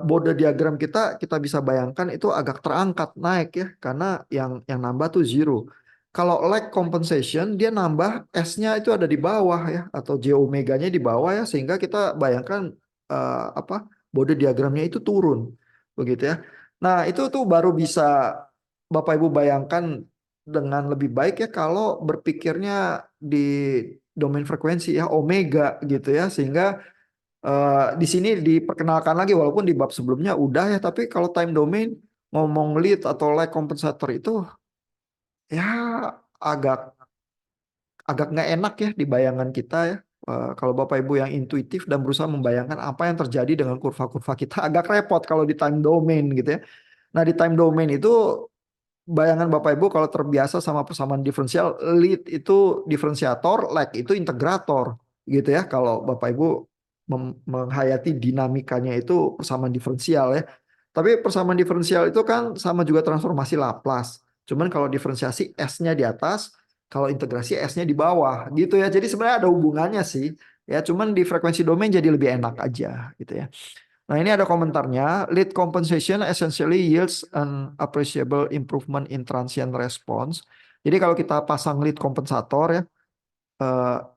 [SPEAKER 1] bode diagram kita bisa bayangkan itu agak terangkat naik ya karena yang nambah tuh zero. Kalau lag compensation dia nambah S-nya itu ada di bawah ya atau J omeganya di bawah ya sehingga kita bayangkan apa bode diagramnya itu turun begitu ya. Nah, itu tuh baru bisa Bapak Ibu bayangkan dengan lebih baik ya kalau berpikirnya di domain frekuensi ya omega gitu ya sehingga di sini diperkenalkan lagi walaupun di bab sebelumnya udah ya tapi kalau time domain ngomong lead atau lag compensator itu ya agak agak nggak enak ya di bayangan kita ya. Kalau Bapak Ibu yang intuitif dan berusaha membayangkan apa yang terjadi dengan kurva-kurva kita agak repot kalau di time domain gitu ya. Nah di time domain itu bayangan Bapak Ibu kalau terbiasa sama persamaan diferensial, lead itu diferensiator, lag itu integrator gitu ya. Kalau Bapak Ibu menghayati dinamikanya itu persamaan diferensial ya. Tapi persamaan diferensial itu kan sama juga transformasi Laplace. Cuman kalau diferensiasi S-nya di atas, Kalau integrasi S-nya di bawah gitu ya. Jadi sebenarnya ada hubungannya sih. Ya, cuman di frekuensi domain jadi lebih enak aja gitu ya. Nah, ini ada komentarnya. Lead compensation essentially yields an appreciable improvement in transient response. Jadi kalau kita pasang lead kompensator ya,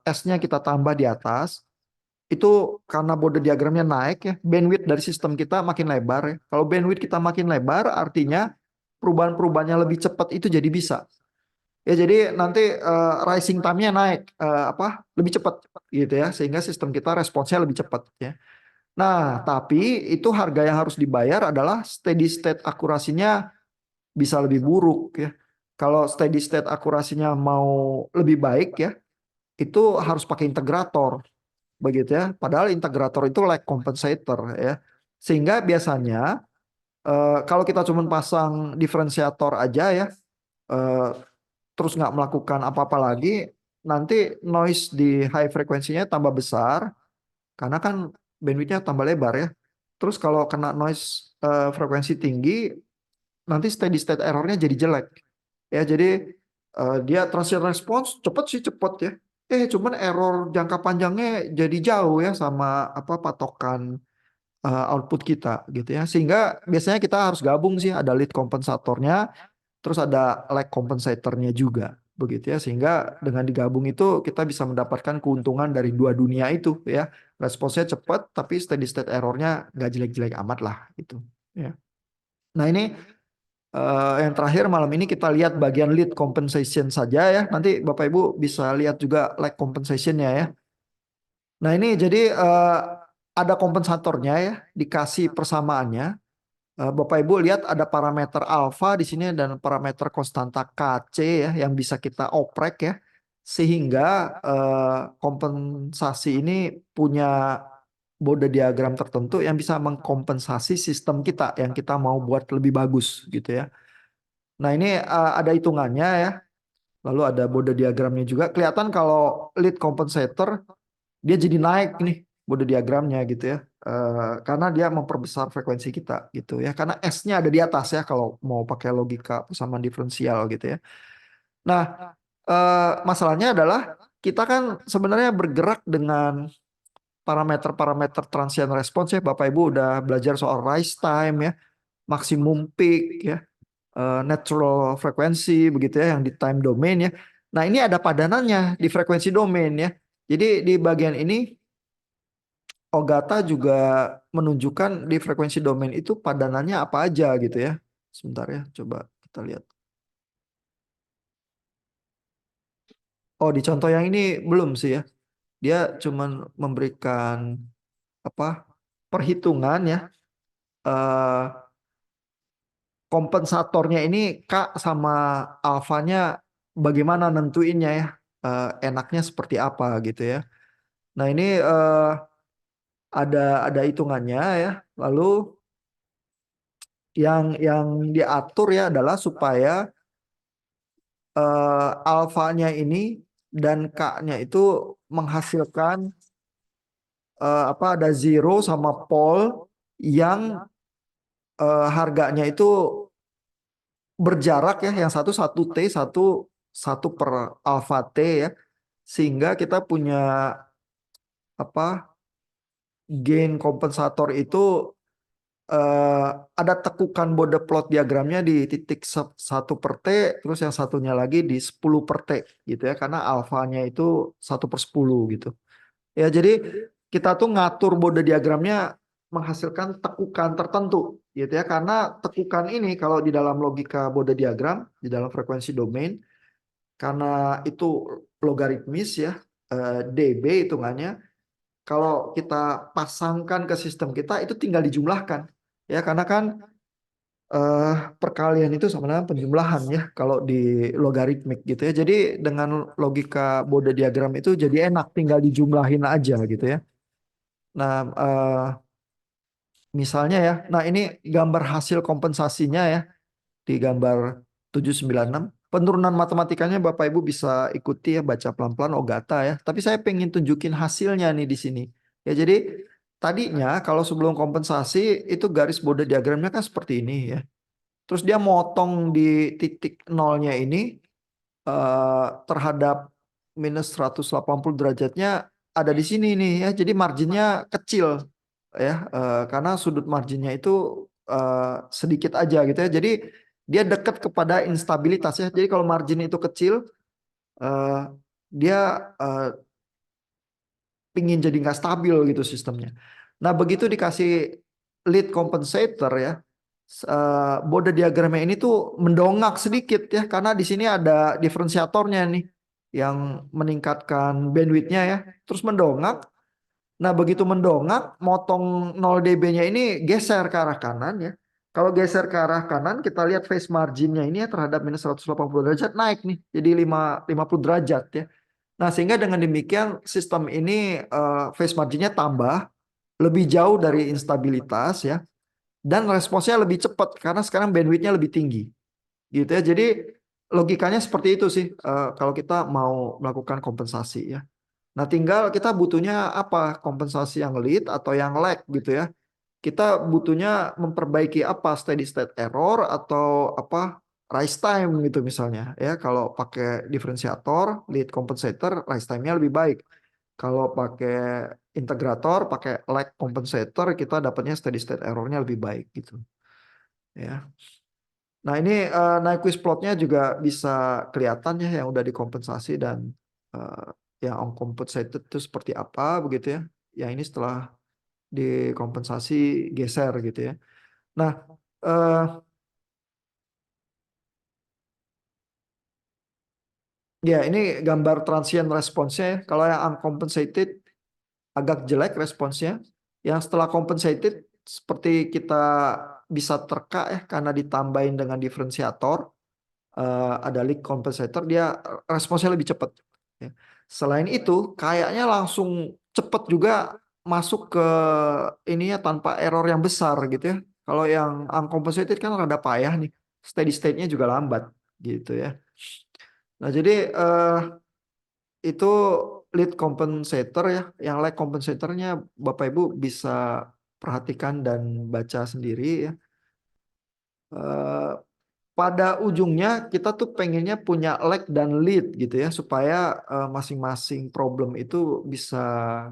[SPEAKER 1] S-nya kita tambah di atas, itu karena bode diagramnya naik ya, bandwidth dari sistem kita makin lebar ya. Kalau bandwidth kita makin lebar, artinya perubahan-perubahannya lebih cepat itu jadi bisa. Ya jadi nanti rising time-nya naik lebih cepat gitu ya, sehingga sistem kita responsnya lebih cepat ya. Nah, tapi itu harga yang harus dibayar adalah steady state akurasinya bisa lebih buruk ya. Kalau steady state akurasinya mau lebih baik ya, itu harus pakai integrator begitu ya. Padahal integrator itu lag compensator ya. Sehingga biasanya kalau kita cuma pasang diferensiator aja ya, eh, terus nggak melakukan apa-apa lagi, nanti noise di high frekuensinya tambah besar karena kan bandwidthnya tambah lebar ya. Terus kalau kena noise frekuensi tinggi, nanti steady state errornya jadi jelek. Ya, jadi dia transient response cepet sih cepet ya. Cuman error jangka panjangnya jadi jauh ya sama patokan output kita gitu ya. Sehingga biasanya kita harus gabung sih, ada lead kompensatornya, terus ada lag kompensatornya juga begitu ya. Sehingga dengan digabung itu kita bisa mendapatkan keuntungan dari dua dunia itu ya. Responsnya cepat tapi steady state errornya nggak jelek-jelek amat lah gitu ya. Nah, ini yang terakhir malam ini kita lihat bagian lead compensation saja ya. Nanti Bapak Ibu bisa lihat juga lag compensationnya ya. Nah, ini jadi ada kompensatornya ya, dikasih persamaannya. Bapak Ibu lihat ada parameter alfa di sini dan parameter konstanta Kc ya yang bisa kita oprek ya. Sehingga kompensasi ini punya bode diagram tertentu yang bisa mengkompensasi sistem kita yang kita mau buat lebih bagus gitu ya. Nah, ini ada hitungannya ya. Lalu ada bode diagramnya juga. Kelihatan kalau lead compensator dia jadi naik nih bode diagramnya gitu ya. Karena dia memperbesar frekuensi kita gitu ya. Karena S-nya ada di atas ya kalau mau pakai logika persamaan diferensial gitu ya. Nah, masalahnya adalah kita kan sebenarnya bergerak dengan parameter-parameter transient response ya. Bapak Ibu udah belajar soal rise time ya, maksimum peak ya, natural frekuensi begitu ya yang di time domain ya. Nah, ini ada padanannya di frekuensi domain ya. Jadi di bagian ini Ogata juga menunjukkan di frekuensi domain itu padanannya apa aja gitu ya. Sebentar ya, coba kita lihat. Oh, di contoh yang ini belum sih ya. Dia cuman memberikan apa perhitungan ya. eh Kompensatornya ini Kak sama alfanya bagaimana nentuinnya ya. Enaknya seperti apa gitu ya. Nah, ini ada hitungannya ya. Lalu yang diatur ya adalah supaya alfanya ini dan K-nya itu menghasilkan ada zero sama pole yang harganya itu berjarak ya, yang satu satu T, satu satu per alfa T ya, sehingga kita punya apa gain kompensator itu ada tekukan bode plot diagramnya di titik 1 per T, terus yang satunya lagi di 10 per T gitu ya, karena alfanya itu 1/10 gitu. Ya, jadi kita tuh ngatur bode diagramnya menghasilkan tekukan tertentu gitu ya, karena tekukan ini kalau di dalam logika bode diagram, di dalam frekuensi domain, karena itu logaritmis ya, dB hitungannya, kalau kita pasangkan ke sistem kita itu tinggal dijumlahkan ya, karena kan eh, perkalian itu sama dengan penjumlahan ya kalau di logaritmik gitu ya. Jadi dengan logika Bode diagram itu jadi enak tinggal dijumlahin aja gitu ya. Nah, misalnya ya, nah ini gambar hasil kompensasinya ya di gambar 796. Penurunan matematikanya Bapak Ibu bisa ikuti ya, baca pelan-pelan Ogata ya. Tapi saya pengen tunjukin hasilnya nih di sini. Ya, jadi tadinya kalau sebelum kompensasi itu garis Bode diagramnya kan seperti ini ya. Terus dia motong di titik nolnya ini terhadap minus 180 derajatnya ada di sini nih ya. Jadi marginnya kecil ya, karena sudut marginnya itu sedikit aja gitu ya. Jadi dia dekat kepada instabilitas ya. Jadi kalau margin itu kecil, eh, dia eh, pingin jadi nggak stabil gitu sistemnya. Nah begitu dikasih lead compensator ya, Bode diagramnya ini tuh mendongak sedikit ya, karena di sini ada diferensiatornya nih yang meningkatkan bandwidthnya ya, terus mendongak. Nah begitu mendongak, motong 0 dB-nya ini geser ke arah kanan ya. Kalau geser ke arah kanan, kita lihat phase marginnya ini ya terhadap minus 180 derajat naik nih, jadi 50 derajat ya. Nah, sehingga dengan demikian sistem ini phase marginnya tambah lebih jauh dari instabilitas ya, dan responsnya lebih cepat karena sekarang bandwidthnya lebih tinggi gitu ya. Jadi logikanya seperti itu sih kalau kita mau melakukan kompensasi ya. Nah, tinggal kita butuhnya apa, kompensasi yang lead atau yang lag gitu ya. Kita butuhnya memperbaiki apa, steady state error atau apa, rise time gitu misalnya ya. Kalau pakai diferensiator lead compensator, rise time-nya lebih baik. Kalau pakai integrator, pakai lag compensator, kita dapatnya steady state error-nya lebih baik gitu ya. Nah ini Nyquist plotnya juga bisa kelihatan ya yang udah dikompensasi dan eh, yang uncompensated itu seperti apa begitu ya. Yang ini setelah dikompensasi geser gitu ya. Nah, eh, ya ini gambar transient response-nya ya. Kalau yang uncompensated agak jelek responsnya. Yang setelah compensated seperti kita bisa terka ya karena ditambahin dengan diferensiator, ada leak compensator, dia responsnya lebih cepat. Ya. Selain itu, kayaknya langsung cepat juga masuk ke ini ya tanpa error yang besar gitu ya. Kalau yang uncompensated kan rada payah nih, steady state-nya juga lambat gitu ya. Nah jadi itu lead compensator ya, yang lag compensatornya Bapak Ibu bisa perhatikan dan baca sendiri ya. Eh, pada ujungnya kita tuh pengennya punya lag dan lead gitu ya supaya masing-masing problem itu bisa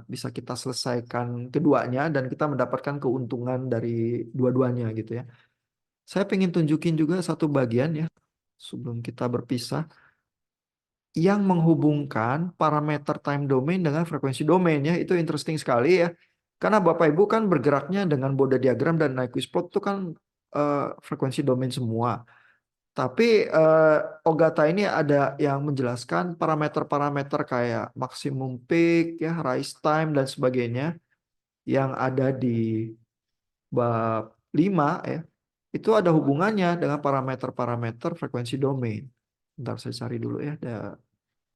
[SPEAKER 1] bisa kita selesaikan keduanya dan kita mendapatkan keuntungan dari dua-duanya gitu ya. Saya pengen tunjukin juga satu bagian ya sebelum kita berpisah yang menghubungkan parameter time domain dengan frekuensi domain ya. Itu interesting sekali ya. Karena Bapak Ibu kan bergeraknya dengan Bode diagram dan Nyquist plot itu kan frekuensi domain semua. Tapi Ogata ini ada yang menjelaskan parameter-parameter kayak maksimum peak, ya, rise time dan sebagainya yang ada di bab 5 ya. Itu ada hubungannya dengan parameter-parameter frekuensi domain. Bentar saya cari dulu ya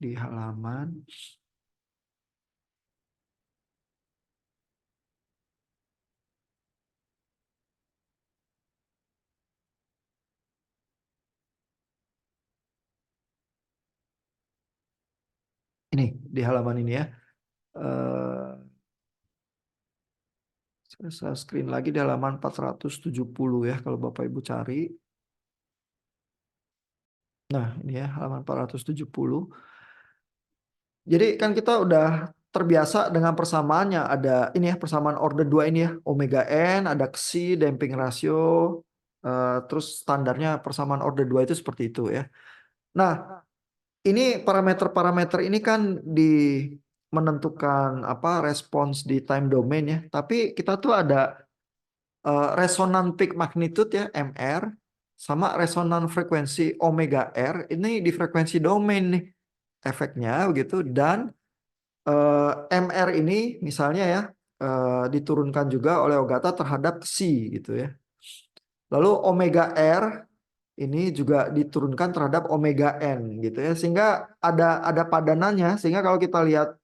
[SPEAKER 1] di halaman. Ini di halaman ini ya. Eh, saya screen lagi di halaman 470 ya kalau Bapak Ibu cari. Nah, ini ya halaman 470. Jadi kan kita udah terbiasa dengan persamaannya. Ada ini ya persamaan order 2 ini ya. Omega N, ada Xi, damping rasio. Terus standarnya persamaan order 2 itu seperti itu ya. Nah, ini parameter-parameter ini kan di menentukan apa respons di time domain ya. Tapi kita tuh ada resonan peak magnitude ya MR sama resonan frekuensi omega R ini di frekuensi domain nih efeknya begitu. Dan MR ini misalnya ya diturunkan juga oleh Ogata terhadap Xi gitu ya. Lalu omega R ini juga diturunkan terhadap omega N gitu ya. Sehingga ada padanannya sehingga kalau kita lihat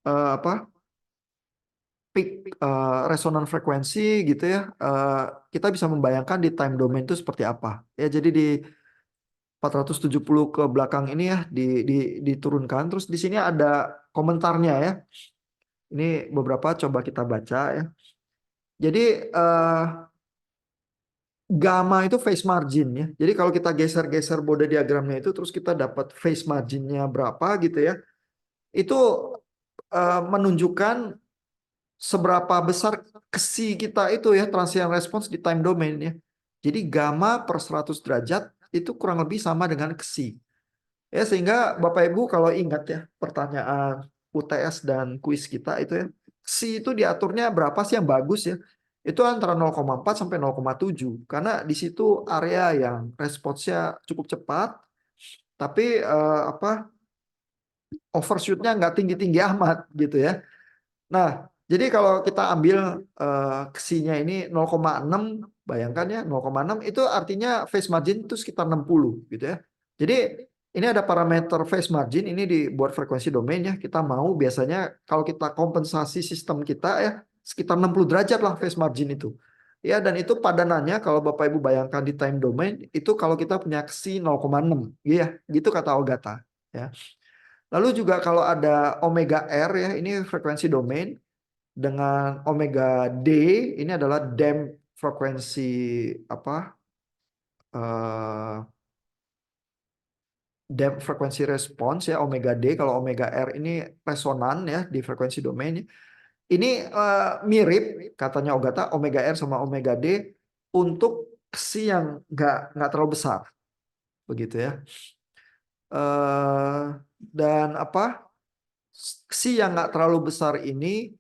[SPEAKER 1] apa peak resonan frekuensi gitu ya, kita bisa membayangkan di time domain itu seperti apa. Ya jadi di 470 ke belakang ini ya diturunkan. Terus di sini ada komentarnya ya. Ini beberapa coba kita baca ya. Jadi Gamma itu phase margin ya. Jadi kalau kita geser-geser Bode diagramnya itu terus kita dapat phase marginnya berapa gitu ya. Itu menunjukkan seberapa besar kesi kita itu ya transient response di time domain ya. Jadi gamma per 100 derajat itu kurang lebih sama dengan kesi. Ya, sehingga Bapak Ibu kalau ingat ya pertanyaan UTS dan kuis kita itu ya, si itu diaturnya berapa sih yang bagus ya? Itu antara 0,4 sampai 0,7 karena di situ area yang responsnya cukup cepat tapi overshootnya nggak tinggi-tinggi amat gitu ya. Nah, jadi kalau kita ambil kesinya ini 0,6, bayangkan ya 0,6 itu artinya phase margin itu sekitar 60 gitu ya. Jadi ini ada parameter phase margin ini dibuat frekuensi domain ya. Kita mau biasanya kalau kita kompensasi sistem kita ya sekitar 60 derajat lah phase margin itu. Ya, dan itu padanannya kalau Bapak Ibu bayangkan di time domain itu kalau kita punya kesi 0,6 ya, gitu kata Ogata ya. Lalu juga kalau ada omega R ya, ini frekuensi domain dengan omega D ini adalah damp frekuensi apa? eh damp frekuensi respons ya omega D. Kalau omega R ini resonan ya di frekuensi domain. Ini mirip katanya Ogata omega R sama omega D untuk si yang nggak terlalu besar begitu ya. Dan si yang nggak terlalu besar ini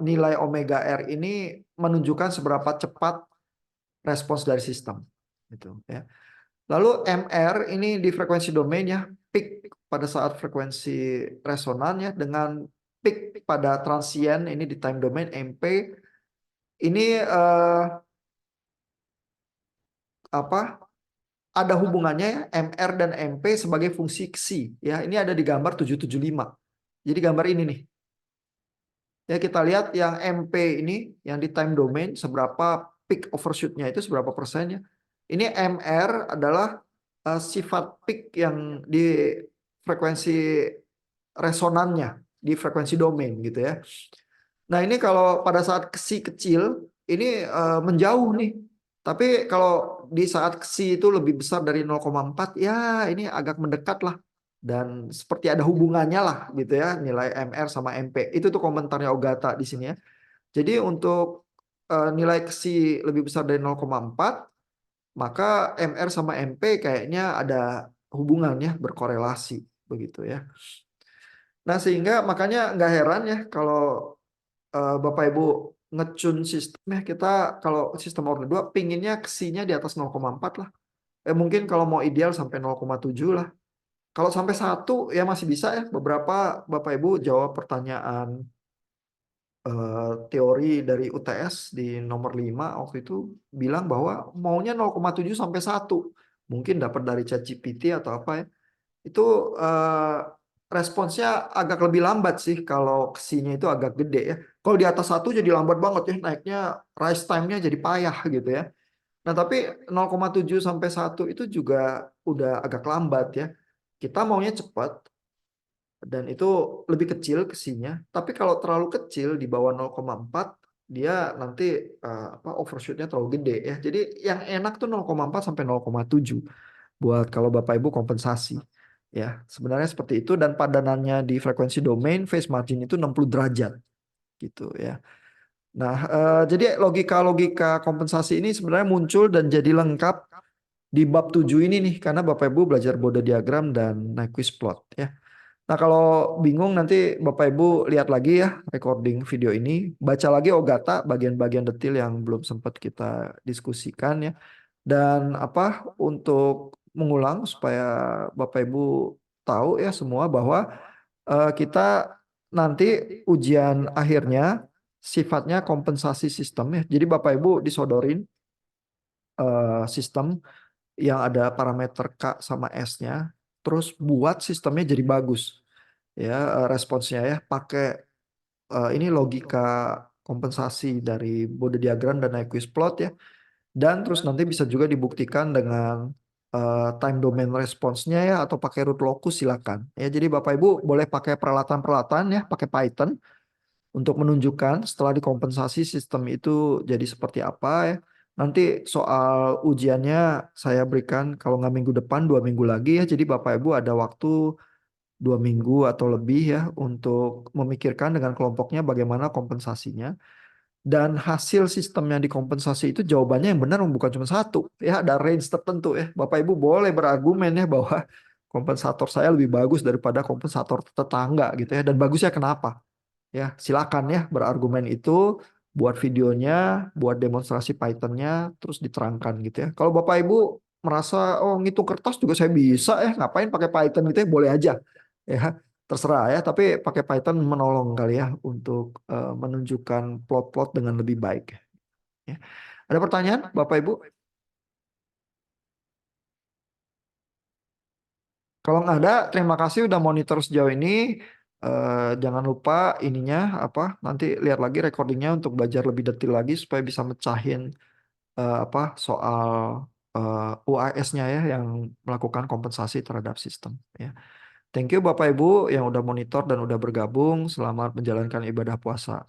[SPEAKER 1] nilai omega R ini menunjukkan seberapa cepat respons dari sistem gitu ya. Lalu MR ini di frekuensi domain ya, peak pada saat frekuensi resonan ya dengan peak pada transient ini di time domain MP ini apa ada hubungannya ya MR dan MP sebagai fungsi Xi ya. Ini ada di gambar 775. Jadi gambar ini nih. Ya, kita lihat yang MP ini yang di time domain seberapa peak overshootnya itu seberapa persennya. Ini MR adalah sifat peak yang di frekuensi resonannya di frekuensi domain gitu ya. Nah, ini kalau pada saat si kecil ini menjauh nih. Tapi kalau di saat si itu lebih besar dari 0,4 ya ini agak mendekat lah. Dan seperti ada hubungannya lah gitu ya nilai MR sama MP. Itu tuh komentarnya Ogata di sini ya. Jadi untuk nilai si lebih besar dari 0,4 maka MR sama MP kayaknya ada hubungannya berkorelasi begitu ya. Nah, sehingga makanya nggak heran ya kalau Bapak Ibu ngecun sistem ya kita kalau sistem order 2 pinginnya kesinya di atas 0,4 lah. Mungkin kalau mau ideal sampai 0,7 lah. Kalau sampai 1 ya masih bisa ya. Beberapa Bapak Ibu jawab pertanyaan teori dari UTS di nomor 5 waktu itu bilang bahwa maunya 0,7 sampai 1. Mungkin dapat dari ChatGPT atau apa ya. Itu responsnya agak lebih lambat sih kalau kesinya itu agak gede ya. Kalau di atas 1 jadi lambat banget ya, naiknya rise time-nya jadi payah gitu ya. Nah, tapi 0,7 sampai 1 itu juga udah agak lambat ya. Kita maunya cepat dan itu lebih kecil kesinya. Tapi kalau terlalu kecil di bawah 0,4 dia nanti overshootnya terlalu gede ya. Jadi yang enak tuh 0,4 sampai 0,7 buat kalau Bapak Ibu kompensasi. Ya, sebenarnya seperti itu dan padanannya di frekuensi domain phase margin itu 60 derajat gitu ya. Nah, jadi logika-logika kompensasi ini sebenarnya muncul dan jadi lengkap di bab 7 ini nih karena Bapak Ibu belajar Bode diagram dan Nyquist plot ya. Nah, kalau bingung nanti Bapak Ibu lihat lagi ya recording video ini, baca lagi Ogata bagian-bagian detail yang belum sempat kita diskusikan ya. Dan untuk mengulang supaya Bapak Ibu tahu ya semua bahwa kita nanti ujian akhirnya sifatnya kompensasi sistem ya. Jadi Bapak Ibu disodorin sistem yang ada parameter K sama S-nya, terus buat sistemnya jadi bagus ya responsnya ya pakai ini logika kompensasi dari Bode diagram dan Nyquist plot ya. Dan terus nanti bisa juga dibuktikan dengan time domain response-nya ya atau pakai root locus silakan. Ya, jadi Bapak Ibu boleh pakai peralatan-peralatan ya, pakai Python untuk menunjukkan setelah dikompensasi sistem itu jadi seperti apa ya. Nanti soal ujiannya saya berikan kalau nggak minggu depan 2 minggu lagi ya. Jadi Bapak Ibu ada waktu 2 minggu atau lebih ya untuk memikirkan dengan kelompoknya bagaimana kompensasinya. Dan hasil sistem yang dikompensasi itu jawabannya yang benar bukan cuma satu. Ya ada range tertentu ya. Bapak Ibu boleh berargumen ya bahwa kompensator saya lebih bagus daripada kompensator tetangga gitu ya. Dan bagusnya kenapa? Ya, silakan ya berargumen itu, buat videonya, buat demonstrasi Python-nya, terus diterangkan gitu ya. Kalau Bapak Ibu merasa oh ngitung kertas juga saya bisa ya, ngapain pakai Python gitu ya, boleh aja ya. Terserah ya, tapi pakai Python menolong kali ya untuk menunjukkan plot-plot dengan lebih baik ya. Ada pertanyaan Bapak Ibu? Kalau nggak ada, terima kasih udah monitor sejauh ini. Jangan lupa ininya apa? Nanti lihat lagi recordingnya untuk belajar lebih detail lagi supaya bisa mecahin apa soal UAS-nya ya yang melakukan kompensasi terhadap sistem. Ya. Thank you Bapak Ibu yang udah monitor dan udah bergabung. Selamat menjalankan ibadah puasa.